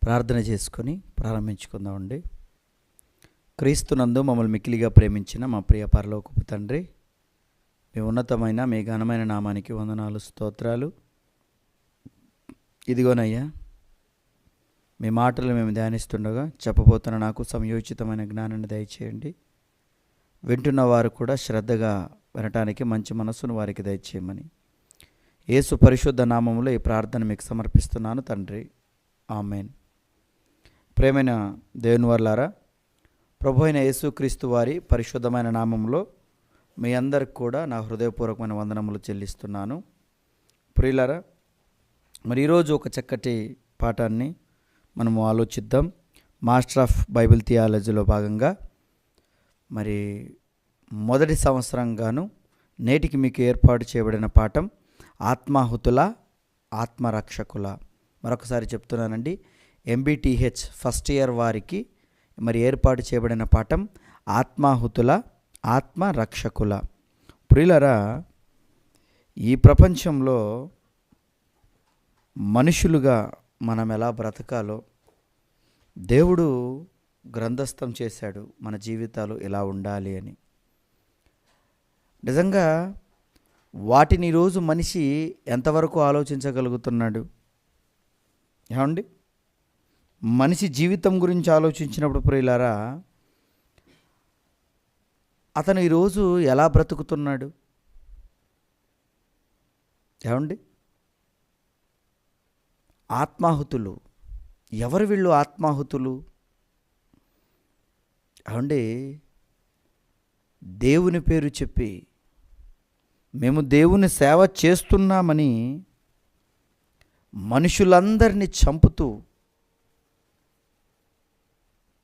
ప్రార్థన చేసుకొని ప్రారంభించుకుందామండి. క్రీస్తునందు మమ్మల్ని మిక్కిలిగా ప్రేమించిన మా ప్రియ పరలోకపు తండ్రి, మీ ఉన్నతమైన మీ ఘనమైన నామానికి వందనాలు, స్తోత్రాలు. ఇదిగోనయ్యా, మీ మాటలు మేము ధ్యానిస్తుండగా చెప్పబోతున్న నాకు సమయోచితమైన జ్ఞానాన్ని దయచేయండి. వింటున్న వారు కూడా శ్రద్ధగా వినటానికి మంచి మనస్సును వారికి దయచేయమని యేసు పరిశుద్ధ నామములో ఈ ప్రార్థన మీకు సమర్పిస్తున్నాను తండ్రి, ఆమెన్. ప్రేమైన దేవుని వర్లారా, ప్రభు అయిన యేసుక్రీస్తు వారి పరిశుద్ధమైన నామంలో మీ అందరికి కూడా నా హృదయపూర్వకమైన వందనములు చెల్లిస్తున్నాను. ప్రియులారా, మరి ఈరోజు ఒక చక్కటి పాఠాన్ని మనము ఆలోచిద్దాం. మాస్టర్ ఆఫ్ బైబిల్ థియాలజీలో భాగంగా మరి మొదటి సంవత్సరంగాను నేటికి మీకు ఏర్పాటు చేయబడిన పాఠం ఆత్మాహుతుల ఆత్మరక్షకుల. మరొకసారి చెప్తున్నానండి, MBTH ఫస్ట్ ఇయర్ వారికి మరి ఏర్పాటు చేయబడిన పాఠం ఆత్మాహుతుల ఆత్మరక్షకుల. ప్రియులారా, ఈ ప్రపంచంలో మనుషులుగా మనం ఎలా బ్రతకాలో దేవుడు గ్రంథస్థం చేశాడు. మన జీవితాలు ఎలా ఉండాలి అని. నిజంగా వాటిని ఈరోజు మనిషి ఎంతవరకు ఆలోచించగలుగుతున్నాడు? ఏమండి, మనిషి జీవితం గురించి ఆలోచించినప్పుడు ప్రియులారా, అతను ఈరోజు ఎలా బ్రతుకుతున్నాడు? ఏమండి, ఆత్మాహుతులు. ఎవరు వీళ్ళు ఆత్మాహుతులు? ఏమండి, దేవుని పేరు చెప్పి మేము దేవుని సేవ చేస్తున్నామని మనుషులందరినీ చంపుతూ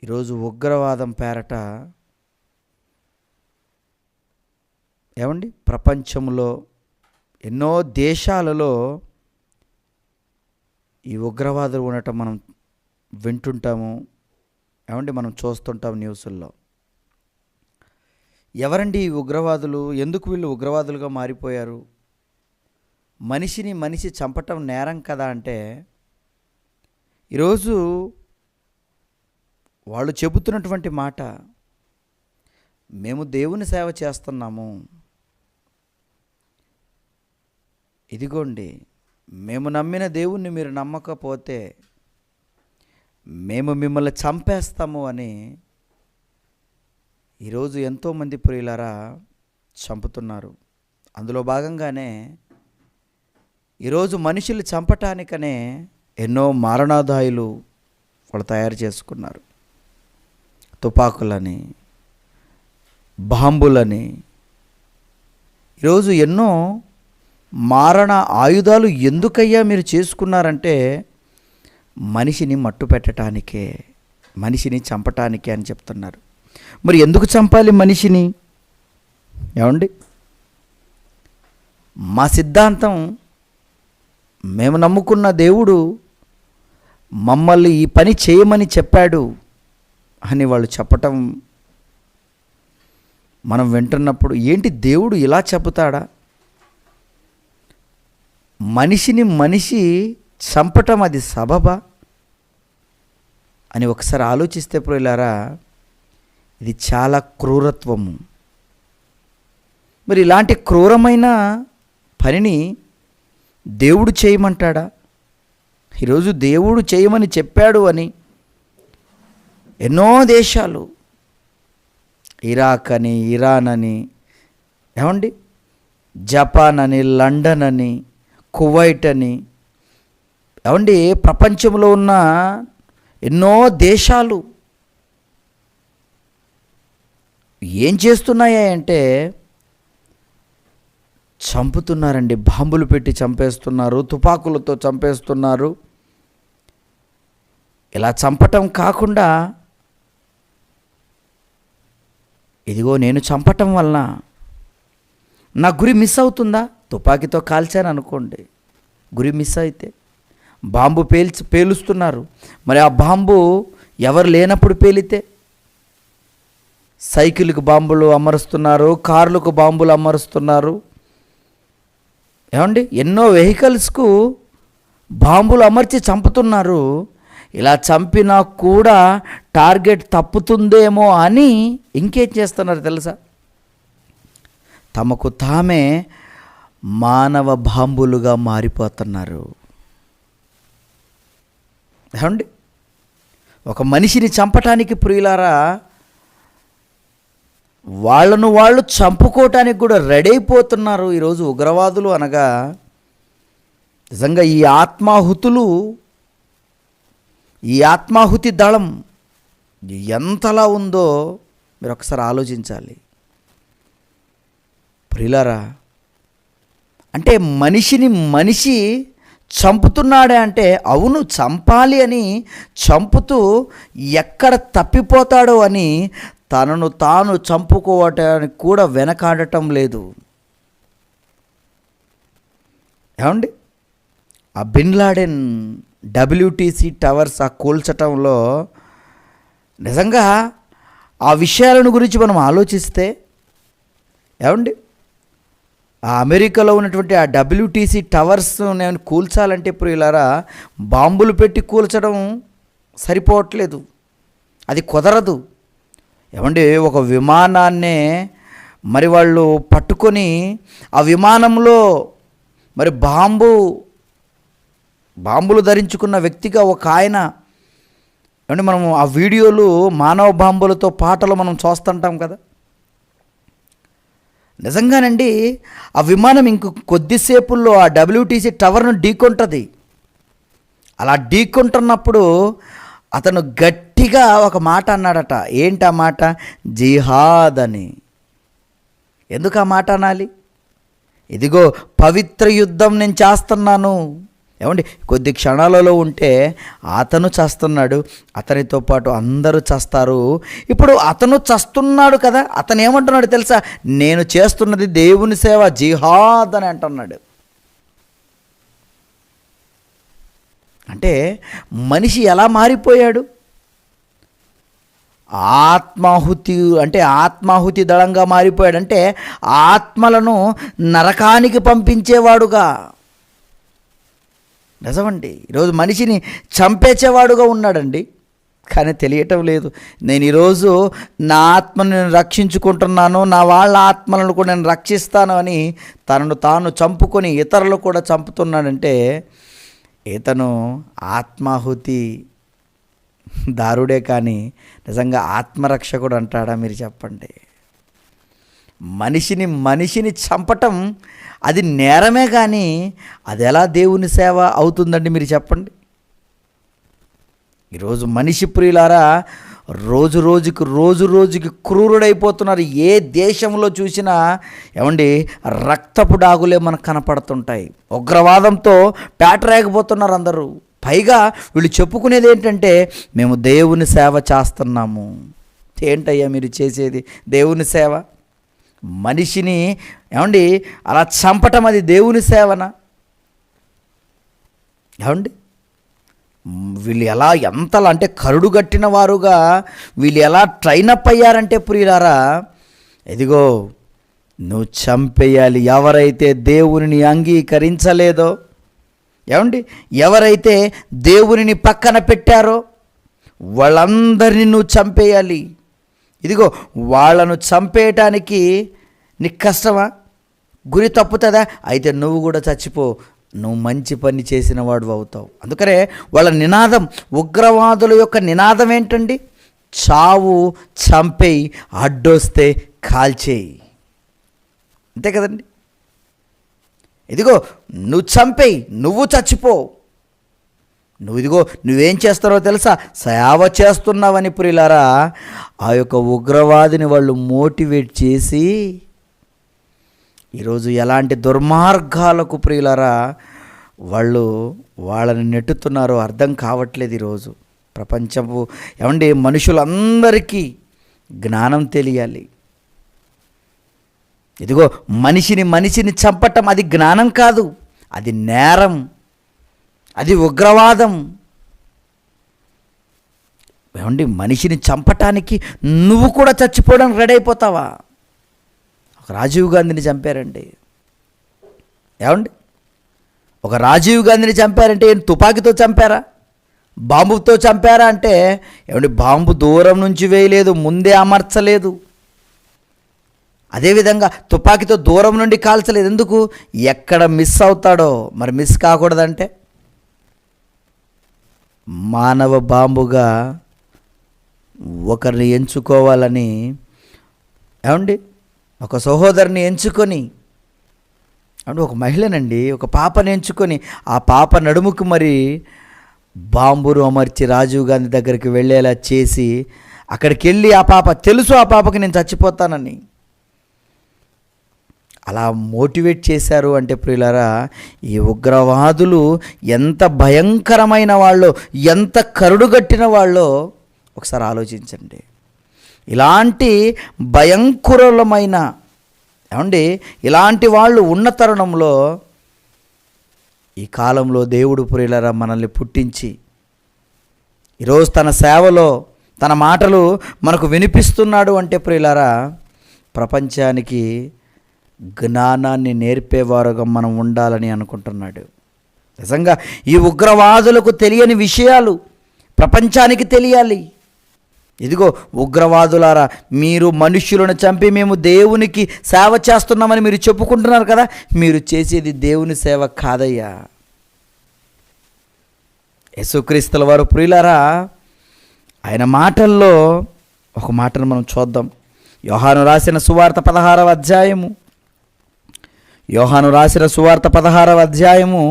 ఈరోజు ఉగ్రవాదం పేరట ఏమండి ప్రపంచంలో ఎన్నో దేశాలలో ఈ ఉగ్రవాదులు ఉండటం మనం వింటుంటాము. ఏమండి, మనం చూస్తుంటాం న్యూస్ల్లో. ఎవరండి ఈ ఉగ్రవాదులు? ఎందుకు వీళ్ళు ఉగ్రవాదులుగా మారిపోయారు? మనిషిని మనిషి చంపటం నేరం కదా అంటే, ఈరోజు వాళ్ళు చెబుతున్నటువంటి మాట, మేము దేవుని సేవ చేస్తున్నాము, ఇదిగోండి మేము నమ్మిన దేవుణ్ణి మీరు నమ్మకపోతే మేము మిమ్మల్ని చంపేస్తాము అని ఈరోజు ఎంతోమంది ప్రియులారా చంపుతున్నారు. అందులో భాగంగానే ఈరోజు మనుషులు చంపటానికనే ఎన్నో మారణాదాయులు వాళ్ళు తయారు చేసుకున్నారు. తుపాకులని, బాంబులని, ఈరోజు ఎన్నో మారణ ఆయుధాలు ఎందుకయ్యా మీరు చేసుకున్నారంటే మనిషిని మట్టు పెట్టడానికే, మనిషిని చంపటానికే అని చెప్తున్నారు. మరి ఎందుకు చంపాలి మనిషిని? ఏమండి, మా సిద్ధాంతం, మేము నమ్ముకున్న దేవుడు మమ్మల్ని ఈ పని చేయమని చెప్పాడు అని వాళ్ళు చెప్పటం మనం వింటున్నప్పుడు, ఏంటి దేవుడు ఇలా చెబుతాడా? మనిషిని మనిషి చంపటం అది సబబా అని ఒకసారి ఆలోచిస్తే ప్రియులారా, ఇది చాలా క్రూరత్వము. మరి ఇలాంటి క్రూరమైన పనిని దేవుడు చేయమంటాడా? ఈరోజు దేవుడు చేయమని చెప్పాడు అని ఎన్నో దేశాలు, ఇరాక్ అని, ఇరాన్ అని, ఏమండి జపాన్ అని, లండన్ అని, కువైట్ అని, ఏమండి ప్రపంచంలో ఉన్న ఎన్నో దేశాలు ఏం చేస్తున్నాయా అంటే చంపుతున్నారండి. బాంబులు పెట్టి చంపేస్తున్నారు, తుపాకులతో చంపేస్తున్నారు. ఇలా చంపటం కాకుండా, ఇదిగో నేను చంపటం వలన నా గురి మిస్ అవుతుందా? తుపాకీతో కాల్చాను అనుకోండి, గురి మిస్ అయితే బాంబు పేలుస్తున్నారు. మరి ఆ బాంబు ఎవరు లేనప్పుడు పేలితే సైకిల్కి బాంబులు అమరుస్తున్నారు, కార్లకు బాంబులు అమరుస్తున్నారు. ఏమండి, ఎన్నో వెహికల్స్కు బాంబులు అమర్చి చంపుతున్నారు. ఇలా చంపినా కూడా టార్గెట్ తప్పుతుందేమో అని ఇంకేం చేస్తున్నారు తెలుసా? తమకు తామే మానవ బాంబులుగా మారిపోతున్నారు. ఏమండి, ఒక మనిషిని చంపటానికి ప్రియులారా వాళ్ళను వాళ్ళు చంపుకోవటానికి కూడా రెడీ అయిపోతున్నారు ఈరోజు ఉగ్రవాదులు. అనగా నిజంగా ఈ ఆత్మాహుతి దళం ఎంతలా ఉందో మీరు ఒకసారి ఆలోచించాలి ప్రియులారా. అంటే మనిషిని మనిషి చంపుతున్నాడే అంటే అవును, చంపాలి అని చంపుతూ ఎక్కడ తప్పిపోతాడో అని తనను తాను చంపుకోవటానికి కూడా వెనకాడటం లేదు. ఏమండి, ఆ బిన్ లాడెన్ WTC టవర్స్ ఆ కూల్చటంలో నిజంగా ఆ విషయాలను గురించి మనం ఆలోచిస్తే ఏమండి, ఆ అమెరికాలో ఉన్నటువంటి ఆ WTC టవర్స్ నేను కూల్చాలంటే ప్రియులారా బాంబులు పెట్టి కూల్చడం సరిపోవట్లేదు, అది కుదరదు. ఏమండి, ఒక విమానాన్నే మరి వాళ్ళు పట్టుకొని ఆ విమానంలో మరి బాంబులు ధరించుకున్న వ్యక్తిగా ఒక ఆయన, ఏమంటే మనం ఆ వీడియోలు మానవ బాంబులతో పాటలు మనం చూస్తుంటాం కదా. నిజంగానండి ఆ విమానం కొద్దిసేపుల్లో ఆ WTC టవర్ను ఢీకొంటుంది. అలా ఢీకొంటున్నప్పుడు అతను గట్టిగా ఒక మాట అన్నాడట. ఏంటి ఆ మాట? జిహాద్ అని. ఎందుకు ఆ మాట అనాలి? ఇదిగో పవిత్ర యుద్ధం నేను చేస్తున్నాను. ఏమండి, కొద్ది క్షణాలలో ఉంటే అతను చస్తున్నాడు, అతనితో పాటు అందరూ చస్తారు. ఇప్పుడు అతను చస్తున్నాడు కదా, అతను ఏమంటున్నాడు తెలుసా? నేను చేస్తున్నది దేవుని సేవ, జిహాద్ అని అంటున్నాడు. అంటే మనిషి ఎలా మారిపోయాడు? ఆత్మాహుతి దళంగా మారిపోయాడు. అంటే ఆత్మలను నరకానికి పంపించేవాడుగా. నిజమండి, ఈరోజు మనిషిని చంపేసేవాడుగా ఉన్నాడండి. కానీ తెలియటం లేదు. నేను ఈరోజు నా ఆత్మను నేను రక్షించుకుంటున్నాను, నా వాళ్ళ ఆత్మలను కూడా నేను రక్షిస్తాను అని తనను తాను చంపుకొని ఇతరులు కూడా చంపుతున్నాడంటే ఇతను ఆత్మాహుతి దారుడే కానీ నిజంగా ఆత్మరక్షకుడు అంటాడా? మీరు చెప్పండి. మనిషిని చంపటం అది నేరమే కానీ అది ఎలా దేవుని సేవ అవుతుందండి? మీరు చెప్పండి. ఈరోజు మనిషి ప్రియులారా రోజు రోజుకి క్రూరుడైపోతున్నారు. ఏ దేశంలో చూసినా ఏమండి రక్తపు డాగులే మనకు కనపడుతుంటాయి. ఉగ్రవాదంతో పేటరేకపోతున్నారు అందరూ. పైగా వీళ్ళు చెప్పుకునేది ఏంటంటే మేము దేవుని సేవ చేస్తున్నాము. ఏంటయ్యా మీరు చేసేది? దేవుని సేవ? మనిషిని ఏమండి అలా చంపటం అది దేవుని సేవనా? ఏమండి, వీళ్ళు ఎంతలా అంటే కరుడుగట్టిన వారుగా వీళ్ళు ఎలా ట్రైనప్ అయ్యారంటే ప్రియులారా, ఇదిగో నువ్వు చంపేయాలి. ఎవరైతే దేవునిని అంగీకరించలేదో, ఏమండి ఎవరైతే దేవునిని పక్కన పెట్టారో వాళ్ళందరినీ నువ్వు చంపేయాలి. ఇదిగో వాళ్ళను చంపేయటానికి నీకు కష్టమా? గురి తప్పుతుందా? అయితే నువ్వు కూడా చచ్చిపో, నువ్వు మంచి పని చేసిన వాడు అవుతావు. అందుకనే వాళ్ళ నినాదం, ఉగ్రవాదుల యొక్క నినాదం ఏంటండి? చావు, చంపేయి, అడ్డొస్తే కాల్చేయి. అంతే కదండి. ఇదిగో నువ్వు చంపేయి, నువ్వు చచ్చిపో. నువ్వేం చేస్తారో తెలుసా? సేవ చేస్తున్నావని ప్రియులారా ఆ యొక్క ఉగ్రవాదిని వాళ్ళు మోటివేట్ చేసి ఈరోజు ఎలాంటి దుర్మార్గాలకు ప్రియులారా వాళ్ళని నెట్టుతున్నారో అర్థం కావట్లేదు. ఈరోజు ప్రపంచపు ఏమండి మనుషులందరికీ జ్ఞానం తెలియాలి. ఇదిగో మనిషిని చంపటం అది జ్ఞానం కాదు, అది నేరం, అది ఉగ్రవాదం. ఏమండి మనిషిని చంపటానికి నువ్వు కూడా చచ్చిపోవడానికి రెడీ అయిపోతావా? ఒక రాజీవ్ గాంధీని చంపారండి. ఏమండి ఒక రాజీవ్ గాంధీని చంపారంటే తుపాకీతో చంపారా? బాంబుతో చంపారా అంటే ఏమండి, బాంబు దూరం నుంచి వేయలేదు, ముందే అమర్చలేదు. అదేవిధంగా తుపాకీతో దూరం నుండి కాల్చలేదు. ఎందుకు? ఎక్కడ మిస్ అవుతాడో, మరి మిస్ కాకూడదంటే మానవ బాంబుగా ఒకరిని ఎంచుకోవాలని, ఏమండి, ఒక సహోదరిని ఎంచుకొని, అంటే ఒక మహిళనండి, ఒక పాపని ఎంచుకొని ఆ పాప నడుముకు మరి బాంబును అమర్చి రాజీవ్ గాంధీ దగ్గరికి వెళ్ళేలా చేసి అక్కడికి వెళ్ళి ఆ పాప తెలుసు ఆ పాపకి నేను చచ్చిపోతానని అలా మోటివేట్ చేశారు. అంటే ప్రియులారా, ఈ ఉగ్రవాదులు ఎంత భయంకరమైన వాళ్ళో, ఎంత కరుడుగట్టిన వాళ్ళో ఒకసారి ఆలోచించండి. ఇలాంటి భయంకరమైన, ఏమండి, ఇలాంటి వాళ్ళు ఉన్న తరుణంలో ఈ కాలంలో దేవుడు ప్రియులారా మనల్ని పుట్టించి ఈరోజు తన సేవలో తన మాటలు మనకు వినిపిస్తున్నాడు. అంటే ప్రియులారా, ప్రపంచానికి జ్ఞానాన్ని నేర్పేవారుగా మనం ఉండాలని అనుకుంటున్నాడు. నిజంగా ఈ ఉగ్రవాదులకు తెలియని విషయాలు ప్రపంచానికి తెలియాలి. ఇదిగో ఉగ్రవాదులారా, మీరు మనుష్యులను చంపి మేము దేవునికి సేవ చేస్తున్నామని మీరు చెప్పుకుంటున్నారు కదా, మీరు చేసేది దేవుని సేవ కాదయ్యా. యేసుక్రీస్తుల వారు ప్రియులారా, ఆయన మాటల్లో ఒక మాటను మనం చూద్దాం. యోహాను రాసిన సువార్త 16వ అధ్యాయము, యోహాను రాసిన సువార్త 16వ అధ్యాయము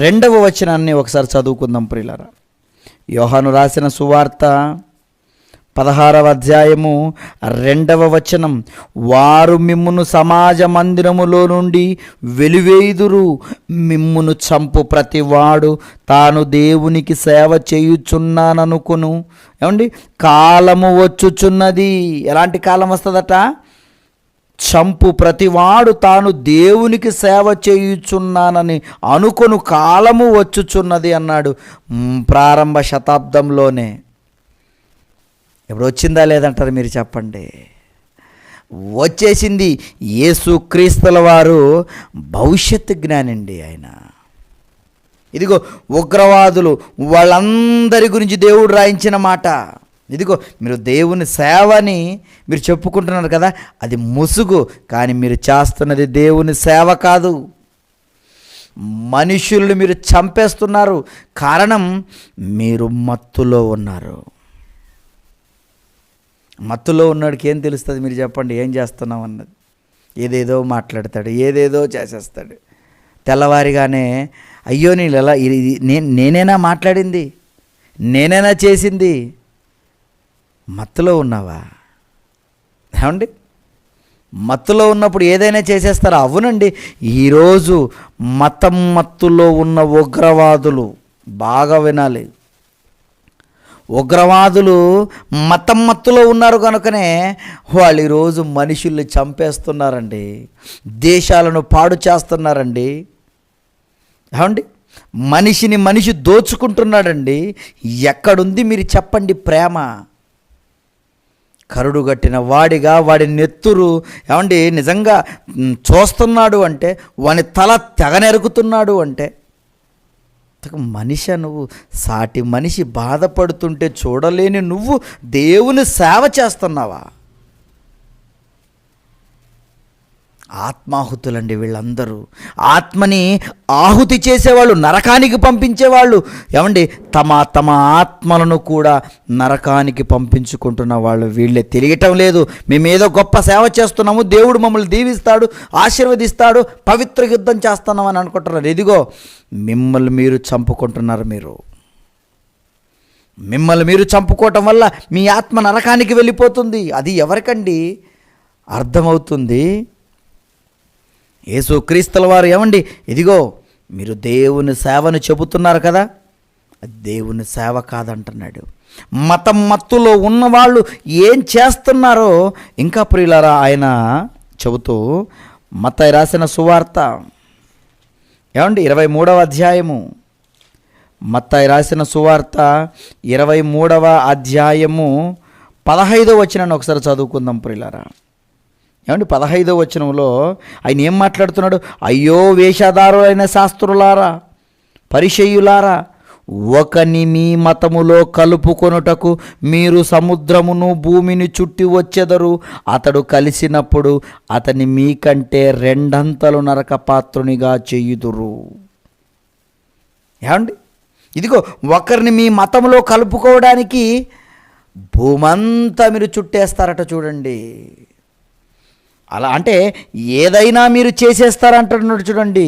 2వ వచనాన్ని ఒకసారి చదువుకుందాం ప్రియులారా. యోహాను రాసిన సువార్త 16వ అధ్యాయము 2వ వచనం, వారు మిమ్మును సమాజ మందిరములో నుండి వెలివేయుదురు, మిమ్మును చంపు ప్రతివాడు తాను దేవునికి సేవ చేయుచున్నాననుకును. ఏమండి, కాలము వచ్చుచున్నది. ఎలాంటి కాలం వస్తుందట? చంపు ప్రతివాడు తాను దేవునికి సేవ చేయుచున్నానని అనుకొను కాలము వచ్చుచున్నది అన్నాడు ప్రారంభ శతాబ్దంలోనే. ఇప్పుడు వచ్చిందా లేదంటారు మీరు చెప్పండి? వచ్చేసింది. యేసుక్రీస్తుల వారు భవిష్యత్తు జ్ఞానండి ఆయన. ఇదిగో ఉగ్రవాదులు వాళ్ళందరి గురించి దేవుడు రాయించిన మాట. ఇదిగో మీరు దేవుని సేవని మీరు చెప్పుకుంటున్నారు కదా, అది ముసుగు. కానీ మీరు చేస్తున్నది దేవుని సేవ కాదు. మనుషుల్ని మీరు చంపేస్తున్నారు. కారణం, మీరు మత్తులో ఉన్నారు. మత్తులో ఉన్నాడికి ఏం తెలుస్తుంది? మీరు చెప్పండి, ఏం చేస్తున్నాం అన్నది. ఏదేదో మాట్లాడతాడు, ఏదేదో చేసేస్తాడు. తెల్లవారిగానే అయ్యో నేను ఎలా, నేనేనా మాట్లాడింది, నేనేనా చేసింది? మత్తులో ఉన్నావా? ఏమండి, మత్తులో ఉన్నప్పుడు ఏదైనా చేసేస్తారా? అవునండి. ఈరోజు మత్తులో ఉన్న ఉగ్రవాదులు, బాగా వినాలి, ఉగ్రవాదులు మత్తులో ఉన్నారు కనుకనే వాళ్ళు ఈరోజు మనుషుల్ని చంపేస్తున్నారండి, దేశాలను పాడు చేస్తున్నారండి. ఏమండి, మనిషి దోచుకుంటున్నాడండి. ఎక్కడుంది మీరు చెప్పండి ప్రేమ? కరుడుగట్టిన వాడిగా వాడి నెత్తురు, ఏమండి, నిజంగా చూస్తున్నాడు అంటే, వాని తల తెగనెరుకుతున్నాడు అంటే, మనిషి నువ్వు సాటి మనిషి బాధపడుతుంటే చూడలేని నువ్వు దేవుని సేవ చేస్తున్నావా? ఆత్మాహుతులండి వీళ్ళందరూ. ఆత్మని ఆహుతి చేసేవాళ్ళు, నరకానికి పంపించేవాళ్ళు. ఏమండి, తమ ఆత్మలను కూడా నరకానికి పంపించుకుంటున్న వాళ్ళు వీళ్ళే. తెలియటం లేదు. మేమేదో గొప్ప సేవ చేస్తున్నాము, దేవుడు మమ్మల్ని దీవిస్తాడు, ఆశీర్వదిస్తాడు, పవిత్ర యుద్ధం చేస్తున్నామని అనుకుంటున్నారు. ఇదిగో మిమ్మల్ని మీరు చంపుకుంటున్నారు. మిమ్మల్ని మీరు చంపుకోవటం వల్ల మీ ఆత్మ నరకానికి వెళ్ళిపోతుంది. అది ఎవరికండి అర్థమవుతుంది? యేసుక్రీస్తుల వారు ఏమండి, ఇదిగో మీరు దేవుని సేవను చెబుతున్నారు కదా, అది దేవుని సేవ కాదంటున్నాడు. మత్తులో ఉన్నవాళ్ళు ఏం చేస్తున్నారో ఇంకా ప్రియులారా ఆయన చెబుతూ, మత్తయి రాసిన సువార్త, ఏమండి, 23వ అధ్యాయము, మత్తయి రాసిన సువార్త 23వ అధ్యాయము 15వ వచనాన్ని ఒకసారి చదువుకుందాం ప్రియులారా. ఏమండి, 15వ వచనంలో ఆయన ఏం మాట్లాడుతున్నాడు? అయ్యో వేషధారులైన శాస్త్రులారా, పరిసయ్యులారా, ఒకని మీ మతములో కలుపుకొనుటకు మీరు సముద్రమును భూమిని చుట్టి వచ్చెదరు. అతడు కలిసినప్పుడు అతని మీకంటే రెండంతలు నరకపాత్రునిగా చేయుదురు. ఏమండి, ఇదిగో ఒకరిని మీ మతంలో కలుపుకోవడానికి భూమంతా మీరు చుట్టేస్తారట. చూడండి, అలా అంటే ఏదైనా మీరు చేసేస్తారంటున్నాడు. చూడండి,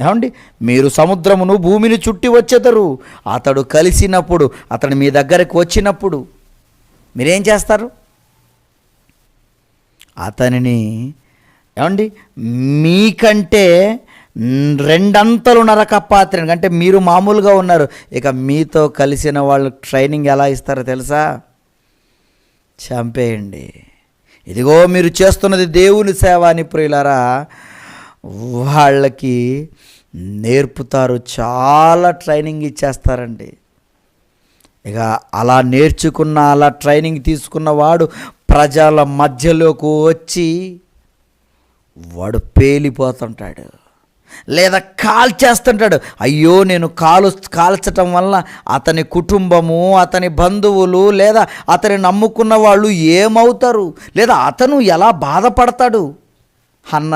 ఏమండి, మీరు సముద్రమును భూమిని చుట్టి వచ్చేదరు. అతడు కలిసినప్పుడు, అతడు మీ దగ్గరకు వచ్చినప్పుడు మీరేం చేస్తారు? అతనిని ఏమండి మీకంటే రెండంతలు నరకపాత్రని, అంటే మీరు మామూలుగా ఉన్నారు, ఇక మీతో కలిసిన వాళ్ళు ట్రైనింగ్ ఎలా ఇస్తారో తెలుసా? చంపేయండి. ఇదిగో మీరు చేస్తున్నది దేవుని సేవ అని ప్రియులారా వాళ్ళకి నేర్పుతారు. చాలా ట్రైనింగ్ ఇచ్చేస్తారండి. ఇక అలా నేర్చుకున్న, అలా ట్రైనింగ్ తీసుకున్న వాడు ప్రజల మధ్యలోకి వచ్చి వాడు పేలిపోతుంటాడు, లేదా కాల్చేస్తుంటాడు. అయ్యో, నేను కాల్చటం వల్ల అతని కుటుంబము, అతని బంధువులు, లేదా అతని నమ్ముకున్న వాళ్ళు ఏమవుతారు, లేదా అతను ఎలా బాధపడతాడు అన్న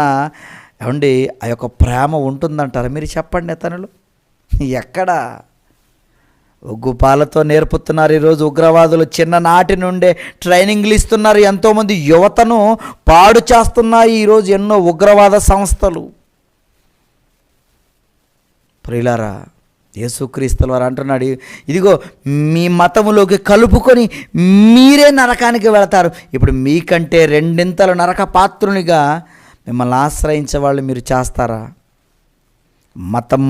ఏమండి ఆ యొక్క ప్రేమ ఉంటుందంటారా? మీరు చెప్పండి. అతనులు ఎక్కడ ఉగ్గుపాలతో నేర్పుతున్నారు ఈరోజు ఉగ్రవాదులు. చిన్ననాటి నుండే ట్రైనింగ్లు ఇస్తున్నారు. ఎంతోమంది యువతను పాడు చేస్తున్నాయి ఈరోజు ఎన్నో ఉగ్రవాద సంస్థలు. ప్రియులారా, యేసుక్రీస్తుల వారు అంటున్నాడు, ఇదిగో మీ మతములోకి కలుపుకొని మీరే నరకానికి వెళతారు. ఇప్పుడు మీకంటే రెండింతలు నరక పాత్రునిగా మిమ్మల్ని ఆశ్రయించే వాళ్ళు మీరు చేస్తారా?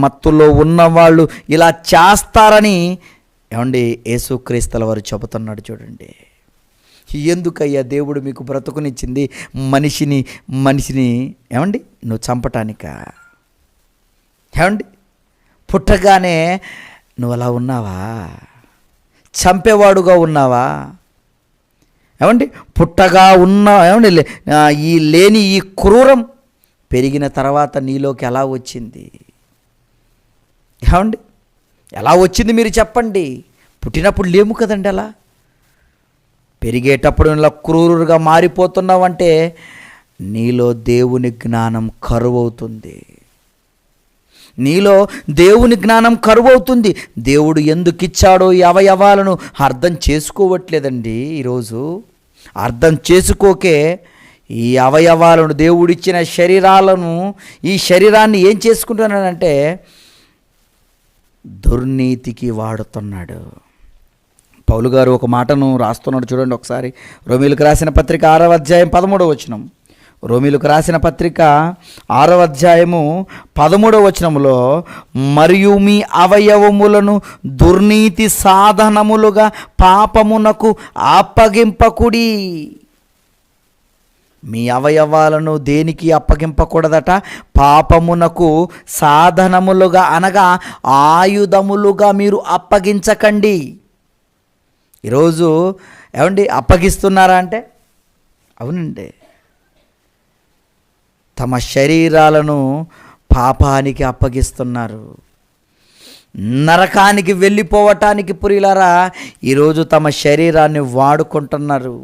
మత్తులో ఉన్నవాళ్ళు ఇలా చేస్తారని ఏమండి యేసుక్రీస్తుల వారు చెబుతున్నాడు. చూడండి, ఎందుకయ్యా దేవుడు మీకు బ్రతుకునిచ్చింది? మనిషిని ఏమండి నువ్వు చంపటానికా? ఏమండి, పుట్టగానే నువ్వు అలా ఉన్నావా? చంపేవాడుగా ఉన్నావా? ఏమండి, పుట్టగా ఉన్న ఏమండి లేని ఈ క్రూరం పెరిగిన తర్వాత నీలోకి ఎలా వచ్చింది? ఏమండి, ఎలా వచ్చింది మీరు చెప్పండి? పుట్టినప్పుడు లేము కదండి. అలా పెరిగేటప్పుడు ఇలా క్రూరుగా మారిపోతున్నావంటే నీలో దేవుని జ్ఞానం కరువవుతుంది. నీలో దేవుని జ్ఞానం కరువవుతుంది. దేవుడు ఎందుకు ఇచ్చాడో ఈ అవయవాలను అర్థం చేసుకోవట్లేదండి. ఈరోజు అర్థం చేసుకోకే ఈ అవయవాలను, దేవుడిచ్చిన శరీరాలను, ఈ శరీరాన్ని ఏం చేసుకుంటున్నాడంటే దుర్నీతికి వాడుతున్నాడు. పౌలు గారు ఒక మాటను రాస్తున్నాడు. చూడండి ఒకసారి, రోమీయులకు రాసిన పత్రిక 6వ అధ్యాయం 13వ వచనం. రోమీయులకు రాసిన పత్రిక 6వ అధ్యాయము 13వ వచనములో, మరియు మీ అవయవములను దుర్నీతి సాధనములుగా పాపమునకు అప్పగింపకుడి. మీ అవయవాలను దేనికి అప్పగింపకూడదట? పాపమునకు సాధనములుగా, అనగా ఆయుధములుగా మీరు అప్పగించకండి. ఈరోజు ఏమండి అప్పగిస్తున్నారా అంటే అవునండి, తమ శరీరాలను పాపానికి అప్పగిస్తున్నారు. నరకానికి వెళ్ళిపోవటానికి ప్రియులారా ఈరోజు తమ శరీరాన్ని వాడుకుంటున్నారు.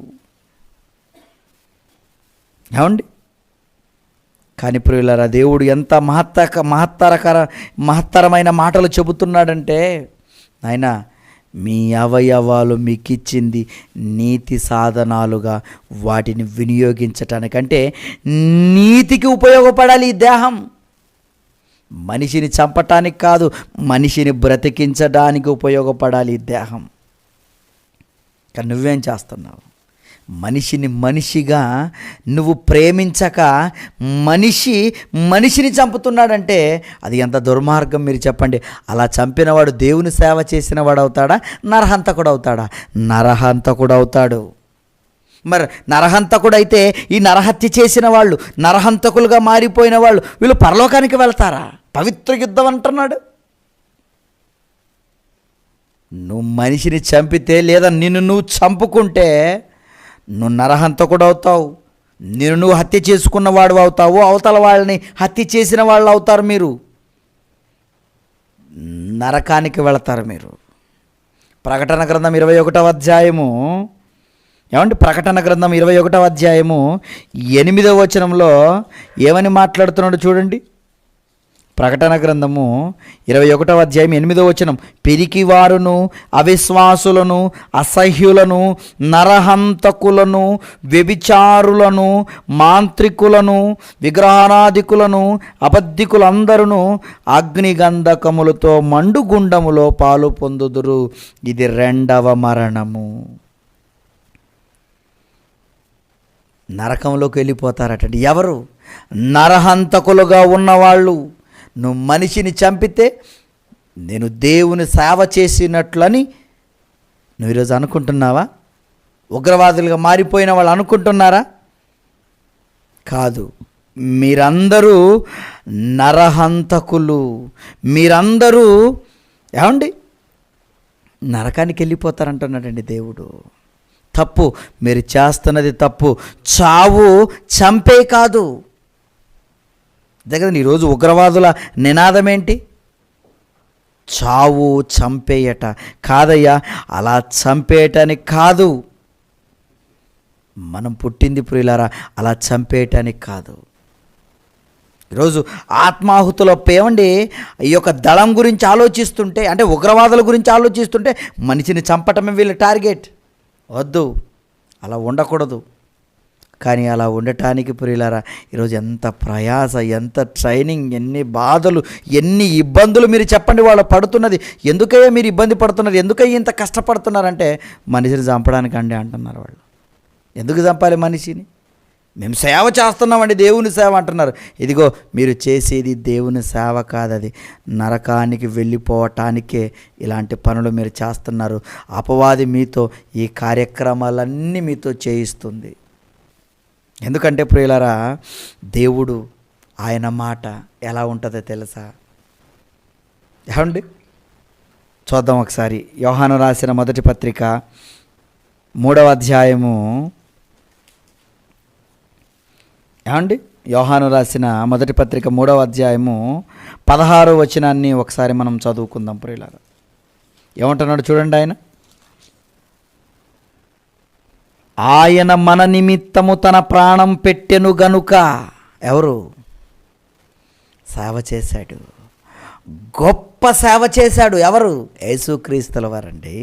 ఏమండి, కానీ ప్రియులారా దేవుడు ఎంత మహత్తరమైన మాటలు చెబుతున్నాడంటే, నాయనా మీ అవయవాలు మీకు ఇచ్చింది నీతి సాధనాలుగా వాటిని వినియోగించటానికంటే నీతికి ఉపయోగపడాలి ఈ దేహం. మనిషిని చంపటానికి కాదు, మనిషిని బ్రతికించడానికి ఉపయోగపడాలి ఈ దేహం. కానీ నువ్వేం చేస్తున్నావు? మనిషిగా నువ్వు ప్రేమించక మనిషిని చంపుతున్నాడంటే అది ఎంత దుర్మార్గం మీరు చెప్పండి. అలా చంపినవాడు దేవుని సేవ చేసిన వాడు అవుతాడా? నరహంతకుడు అవుతాడా? నరహంతకుడు అవుతాడు. మరి నరహంతకుడైతే ఈ నరహత్య చేసిన వాళ్ళు, నరహంతకులుగా మారిపోయిన వాళ్ళు వీళ్ళు పరలోకానికి వెళ్తారా? పవిత్ర యుద్ధం అంటున్నాడు. నువ్వు మనిషిని చంపితే, లేదా నిన్ను నువ్వు చంపుకుంటే నువ్వు నరహంతకుడు అవుతావు. నువ్వు హత్య చేసుకున్న వాడు అవుతావు, అవతల వాళ్ళని హత్య చేసిన వాళ్ళు అవుతారు. మీరు నరకానికి వెళతారు మీరు. ప్రకటన గ్రంథం 21వ అధ్యాయము, ఏమండి, ప్రకటన గ్రంథం 21వ అధ్యాయము 8వ వచనంలో ఏమని మాట్లాడుతున్నాడు చూడండి. ప్రకటన గ్రంథము 21వ అధ్యాయం 8వ వచనం, పిరికివారును, అవిశ్వాసులను, అసహ్యులను, నరహంతకులను, వ్యభిచారులను, మాంత్రికులను, విగ్రహారాధికులను, అబద్ధికులందరూ అగ్నిగంధకములతో మండుగుండములో పాలు పొందుదురు. ఇది రెండవ మరణము. నరకంలోకి వెళ్ళిపోతారటండి. ఎవరు? నరహంతకులుగా ఉన్నవాళ్ళు. నువ్వు మనిషిని చంపితే నేను దేవుని సేవ చేసినట్లని నువ్వు ఈరోజు అనుకుంటున్నావా? ఉగ్రవాదులుగా మారిపోయిన వాళ్ళు అనుకుంటున్నారా? కాదు. మీరందరూ నరహంతకులు. మీరందరూ ఏమండి నరకానికి వెళ్ళిపోతారంటున్నాడండి దేవుడు. తప్పు, మీరు చేస్తున్నది తప్పు. చావు చంపే కాదు. దగ్గర ఈరోజు ఉగ్రవాదుల నినాదం ఏంటి? చావు చంపేయట. కాదయ్యా, అలా చంపేయటానికి కాదు. మనం పుట్టింది ప్రియులారా అలా చంపేయటానికి కాదు. ఈరోజు ఆత్మాహుతుల ఏమండి ఈ యొక్క దళం గురించి ఆలోచిస్తుంటే, అంటే ఉగ్రవాదుల గురించి ఆలోచిస్తుంటే మనిషిని చంపటమే వీళ్ళ టార్గెట్. వద్దు, అలా ఉండకూడదు. కానీ అలా ఉండటానికి ప్రియులారా ఈరోజు ఎంత ప్రయాస, ఎంత ట్రైనింగ్, ఎన్ని బాధలు, ఎన్ని ఇబ్బందులు మీరు చెప్పండి వాళ్ళు పడుతున్నది. ఎందుకయ్యా మీరు ఇబ్బంది పడుతున్నారు, ఎందుకయ్యా ఇంత కష్టపడుతున్నారంటే మనిషిని చంపడానికి అండి అంటున్నారు వాళ్ళు. ఎందుకు చంపాలి మనిషిని? మేము సేవ చేస్తున్నామండి, దేవుని సేవ అంటున్నారు. ఇదిగో మీరు చేసేది దేవుని సేవ కాదు, అది నరకానికి వెళ్ళిపోవటానికే ఇలాంటి పనులు మీరు చేస్తున్నారు. అపవాది మీతో ఈ కార్యక్రమాలన్నీ మీతో చేయిస్తుంది. ఎందుకంటే ప్రియులారా దేవుడు ఆయన మాట ఎలా ఉంటుందో తెలుసా? ఏమండి చూద్దాం ఒకసారి. యోహాను రాసిన మొదటి పత్రిక 3వ అధ్యాయము, ఏమండి యోహాను రాసిన మొదటి పత్రిక 3వ అధ్యాయము 16వ వచనాన్ని ఒకసారి మనం చదువుకుందాం ప్రియులారా. ఏమంటున్నాడు చూడండి. ఆయన మన నిమిత్తము తన ప్రాణం పెట్టెను గనుక. ఎవరు? సేవ చేశాడు, గొప్ప సేవ చేశాడు. ఎవరు? యేసుక్రీస్తుల వారండి.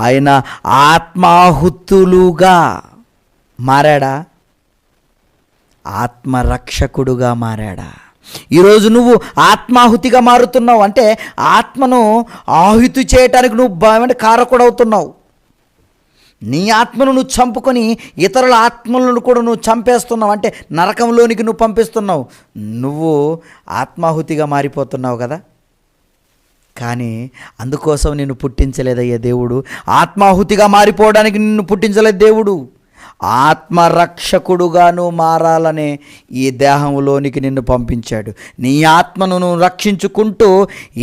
ఆయన ఆత్మాహుతులుగా మారాడా? ఆత్మరక్షకుడుగా మారాడా? ఈరోజు నువ్వు ఆత్మాహుతిగా మారుతున్నావు అంటే ఆత్మను ఆహుతి చేయటానికి నువ్వు కారకుడవుతున్నావు. నీ ఆత్మను నువ్వు చంపుకొని ఇతరుల ఆత్మలను కూడా నువ్వు చంపేస్తున్నావు, అంటే నరకంలోనికి నువ్వు పంపిస్తున్నావు. నువ్వు ఆత్మాహుతిగా మారిపోతున్నావు కదా. కానీ అందుకోసం నిన్ను పుట్టించలేదయ్యా దేవుడు. ఆత్మాహుతిగా మారిపోవడానికి నిన్ను పుట్టించలేదు దేవుడు. ఆత్మరక్షకుడుగాను మారాలనే ఈ దేహంలోనికి నిన్ను పంపించాడు. నీ ఆత్మను నువ్వు రక్షించుకుంటూ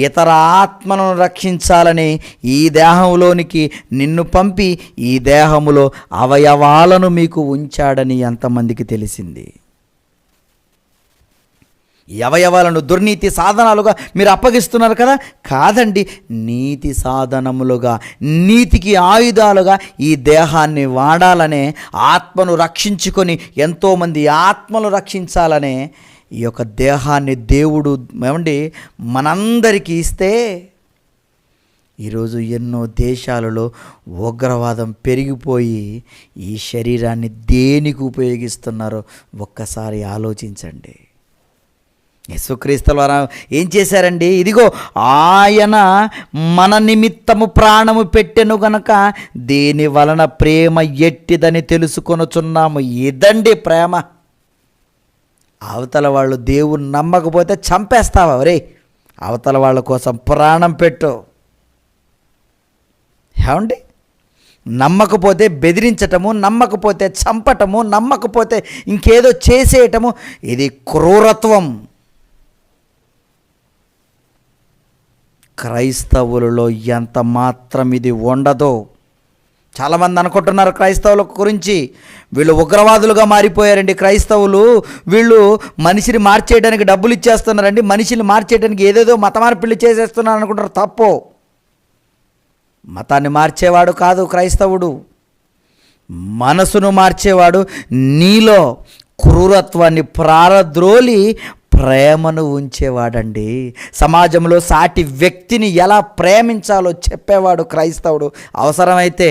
ఇతర ఆత్మను రక్షించాలని ఈ దేహంలోనికి నిన్ను పంపి ఈ దేహములో అవయవాలను మీకు ఉంచాడని ఎంతమందికి తెలిసింది? ఈ అవయవాలను దుర్నీతి సాధనాలుగా మీరు అప్పగిస్తున్నారు కదా. కాదండి, నీతి సాధనములుగా, నీతికి ఆయుధాలుగా ఈ దేహాన్ని వాడాలనే, ఆత్మను రక్షించుకొని ఎంతోమంది ఆత్మను రక్షించాలనే ఈ యొక్క దేహాన్ని దేవుడు ఏమండి మనందరికీ ఇస్తే ఈరోజు ఎన్నో దేశాలలో ఉగ్రవాదం పెరిగిపోయి ఈ శరీరాన్ని దేనికి ఉపయోగిస్తున్నారో ఒక్కసారి ఆలోచించండి. యేసుక్రీస్తుల వారు ఏం చేశారండి? ఇదిగో ఆయన మన నిమిత్తము ప్రాణము పెట్టెను గనక దేని వలన ప్రేమ ఎట్టిదని తెలుసుకొనుచున్నాము. ఇదండి ప్రేమ. అవతల వాళ్ళు దేవుని నమ్మకపోతే చంపేస్తావా? రే, అవతల వాళ్ళ కోసం ప్రాణం పెట్టు. ఏమండి? నమ్మకపోతే బెదిరించటము, నమ్మకపోతే చంపటము, నమ్మకపోతే ఇంకేదో చేసేయటము, ఇది క్రూరత్వం. క్రైస్తవులలో ఎంత మాత్రం ఇది ఉండదో. చాలామంది అనుకుంటున్నారు క్రైస్తవుల గురించి, వీళ్ళు ఉగ్రవాదులుగా మారిపోయారండి క్రైస్తవులు, వీళ్ళు మనిషిని మార్చేయడానికి డబ్బులు ఇచ్చేస్తున్నారండి, మనిషిని మార్చేయడానికి ఏదేదో మత మార్పిళ్ళు చేసేస్తున్నారు అనుకుంటారు. తప్పు. మతాన్ని మార్చేవాడు కాదు క్రైస్తవుడు, మనసును మార్చేవాడు. నీలో క్రూరత్వాన్ని ప్రారద్రోలి ప్రేమను ఉంచేవాడండి. సమాజంలో సాటి వ్యక్తిని ఎలా ప్రేమించాలో చెప్పేవాడు క్రైస్తవుడు. అవసరమైతే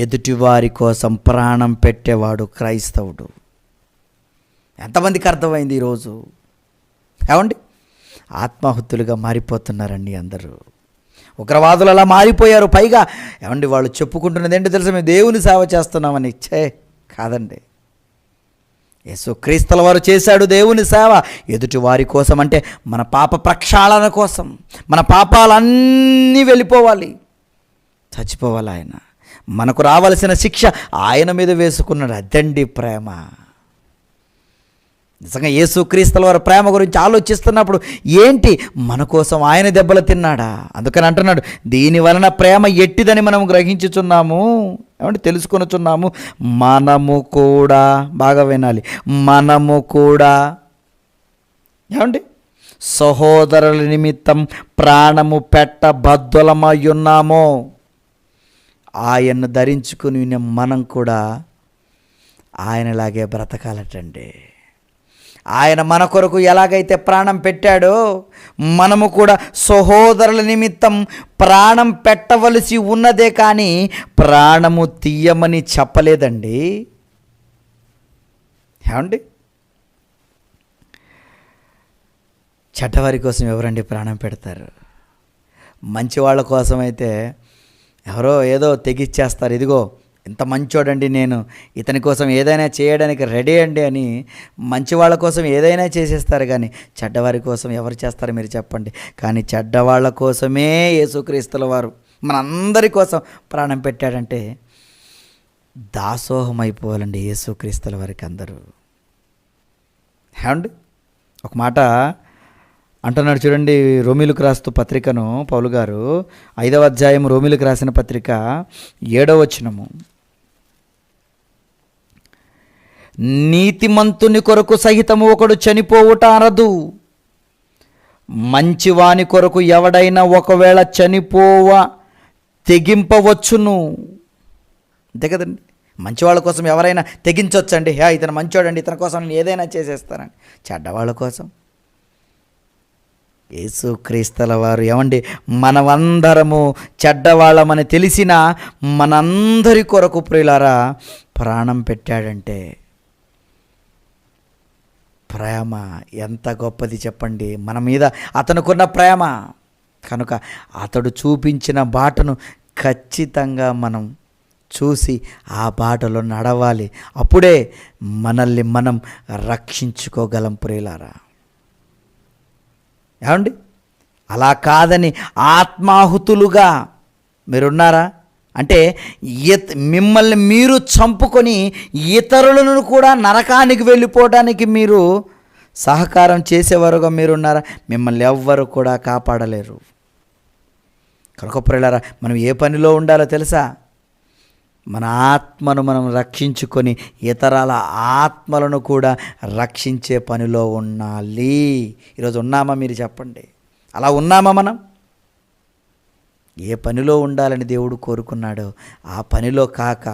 ఎదుటివారి కోసం ప్రాణం పెట్టేవాడు క్రైస్తవుడు. ఎంతమందికి అర్థమైంది ఈరోజు? ఏమండి, ఆత్మాహుతులుగా మారిపోతున్నారండి అందరూ. ఉగ్రవాదులు అలా మారిపోయారు. పైగా ఏమండి, వాళ్ళు చెప్పుకుంటున్నది ఏంటో తెలుసా? మేము దేవుని సేవ చేస్తున్నామని. కాదండి, యేసుక్రీస్తుల వారు చేశాడు దేవుని సేవ ఎదుటి వారి కోసం. అంటే మన పాప ప్రక్షాళన కోసం. మన పాపాలన్నీ వెళ్ళిపోవాలి, చచ్చిపోవాలి. ఆయన మనకు రావలసిన శిక్ష ఆయన మీద వేసుకున్నాడు. అదండి ప్రేమ. నిజంగా యేసుక్రీస్తుల వారి ప్రేమ గురించి ఆలోచిస్తున్నప్పుడు ఏంటి, మన కోసం ఆయన దెబ్బలు తిన్నాడా? అందుకని అంటున్నాడు, దీని వలన ప్రేమ ఎట్టిదని మనం గ్రహించుచున్నాము, ఏమంటే తెలుసుకొనుచున్నాము. మనము కూడా, బాగా వినాలి, మనము కూడా ఏమండి సహోదరుల నిమిత్తం ప్రాణము పెట్ట బద్ధులమై ఉన్నాము. ఆయన్ను ధరించుకుని మనం కూడా ఆయనలాగే బ్రతకాలటండి. ఆయన మన కొరకు ఎలాగైతే ప్రాణం పెట్టాడో మనము కూడా సహోదరుల నిమిత్తం ప్రాణం పెట్టవలసి ఉన్నదే కానీ ప్రాణము తీయమని చెప్పలేదండి. ఏమండి, చెడ్డవారి కోసం ఎవరండి ప్రాణం పెడతారు? మంచి వాళ్ళ కోసం అయితే ఎవరో ఏదో తెగిచ్చేస్తారు. ఇదిగో ఇంత మంచోడండి, నేను ఇతని కోసం ఏదైనా చేయడానికి రెడీ అండి అని మంచి వాళ్ళ కోసం ఏదైనా చేసేస్తారు. కానీ చెడ్డవారి కోసం ఎవరు చేస్తారు మీరు చెప్పండి? కానీ చెడ్డవాళ్ళ కోసమే యేసుక్రీస్తుల వారు మనందరి కోసం ప్రాణం పెట్టాడంటే దాసోహం అయిపోవాలండి యేసుక్రీస్తుల వారికి అందరూ. ఏమండి, ఒక మాట అంటున్నాడు చూడండి, రోమీలకు రాస్తూ పత్రికను పౌలు గారు 5వ అధ్యాయం రోమీలకు రాసిన పత్రిక 7వ వచనము, నీతిమంతుని కొరకు సహితము ఒకడు చనిపోవుట అనదు, మంచివాని కొరకు ఎవడైనా ఒకవేళ చనిపోవ తెగింపవచ్చును. అంతే కదండి, మంచివాళ్ళ కోసం ఎవరైనా తెగించవచ్చండి. ఇతను మంచోడండి, ఇతని కోసం నేను ఏదైనా చేసేస్తానండి. చెడ్డవాళ్ళ కోసం యేసుక్రీస్తుల వారు ఏమండి, మనమందరము చెడ్డవాళ్ళమని తెలిసిన మనందరి కొరకు ప్రియులారా ప్రాణం పెట్టాడంటే ప్రేమ ఎంత గొప్పది చెప్పండి. మన మీద అతనుకున్న ప్రేమ కనుక అతడు చూపించిన బాటను ఖచ్చితంగా మనం చూసి ఆ బాటలో నడవాలి. అప్పుడే మనల్ని మనం రక్షించుకోగలం ప్రియులారా. ఏమండి, అలా కాదని ఆత్మాహుతులుగా మీరున్నారా అంటే మిమ్మల్ని మీరు చంపుకొని ఇతరులను కూడా నరకానికి వెళ్ళిపోవడానికి మీరు సహకారం చేసేవారుగా మీరున్నారా? మిమ్మల్ని ఎవ్వరు కూడా కాపాడలేరు. కనుక ప్రియులారా, మనం ఏ పనిలో ఉండాలో తెలుసా? మన ఆత్మను మనం రక్షించుకొని ఇతరాల ఆత్మలను కూడా రక్షించే పనిలో ఉండాలి. ఈరోజు ఉన్నామా మీరు చెప్పండి? అలా ఉన్నామా మనం? ఏ పనిలో ఉండాలని దేవుడు కోరుకున్నాడో ఆ పనిలో కాక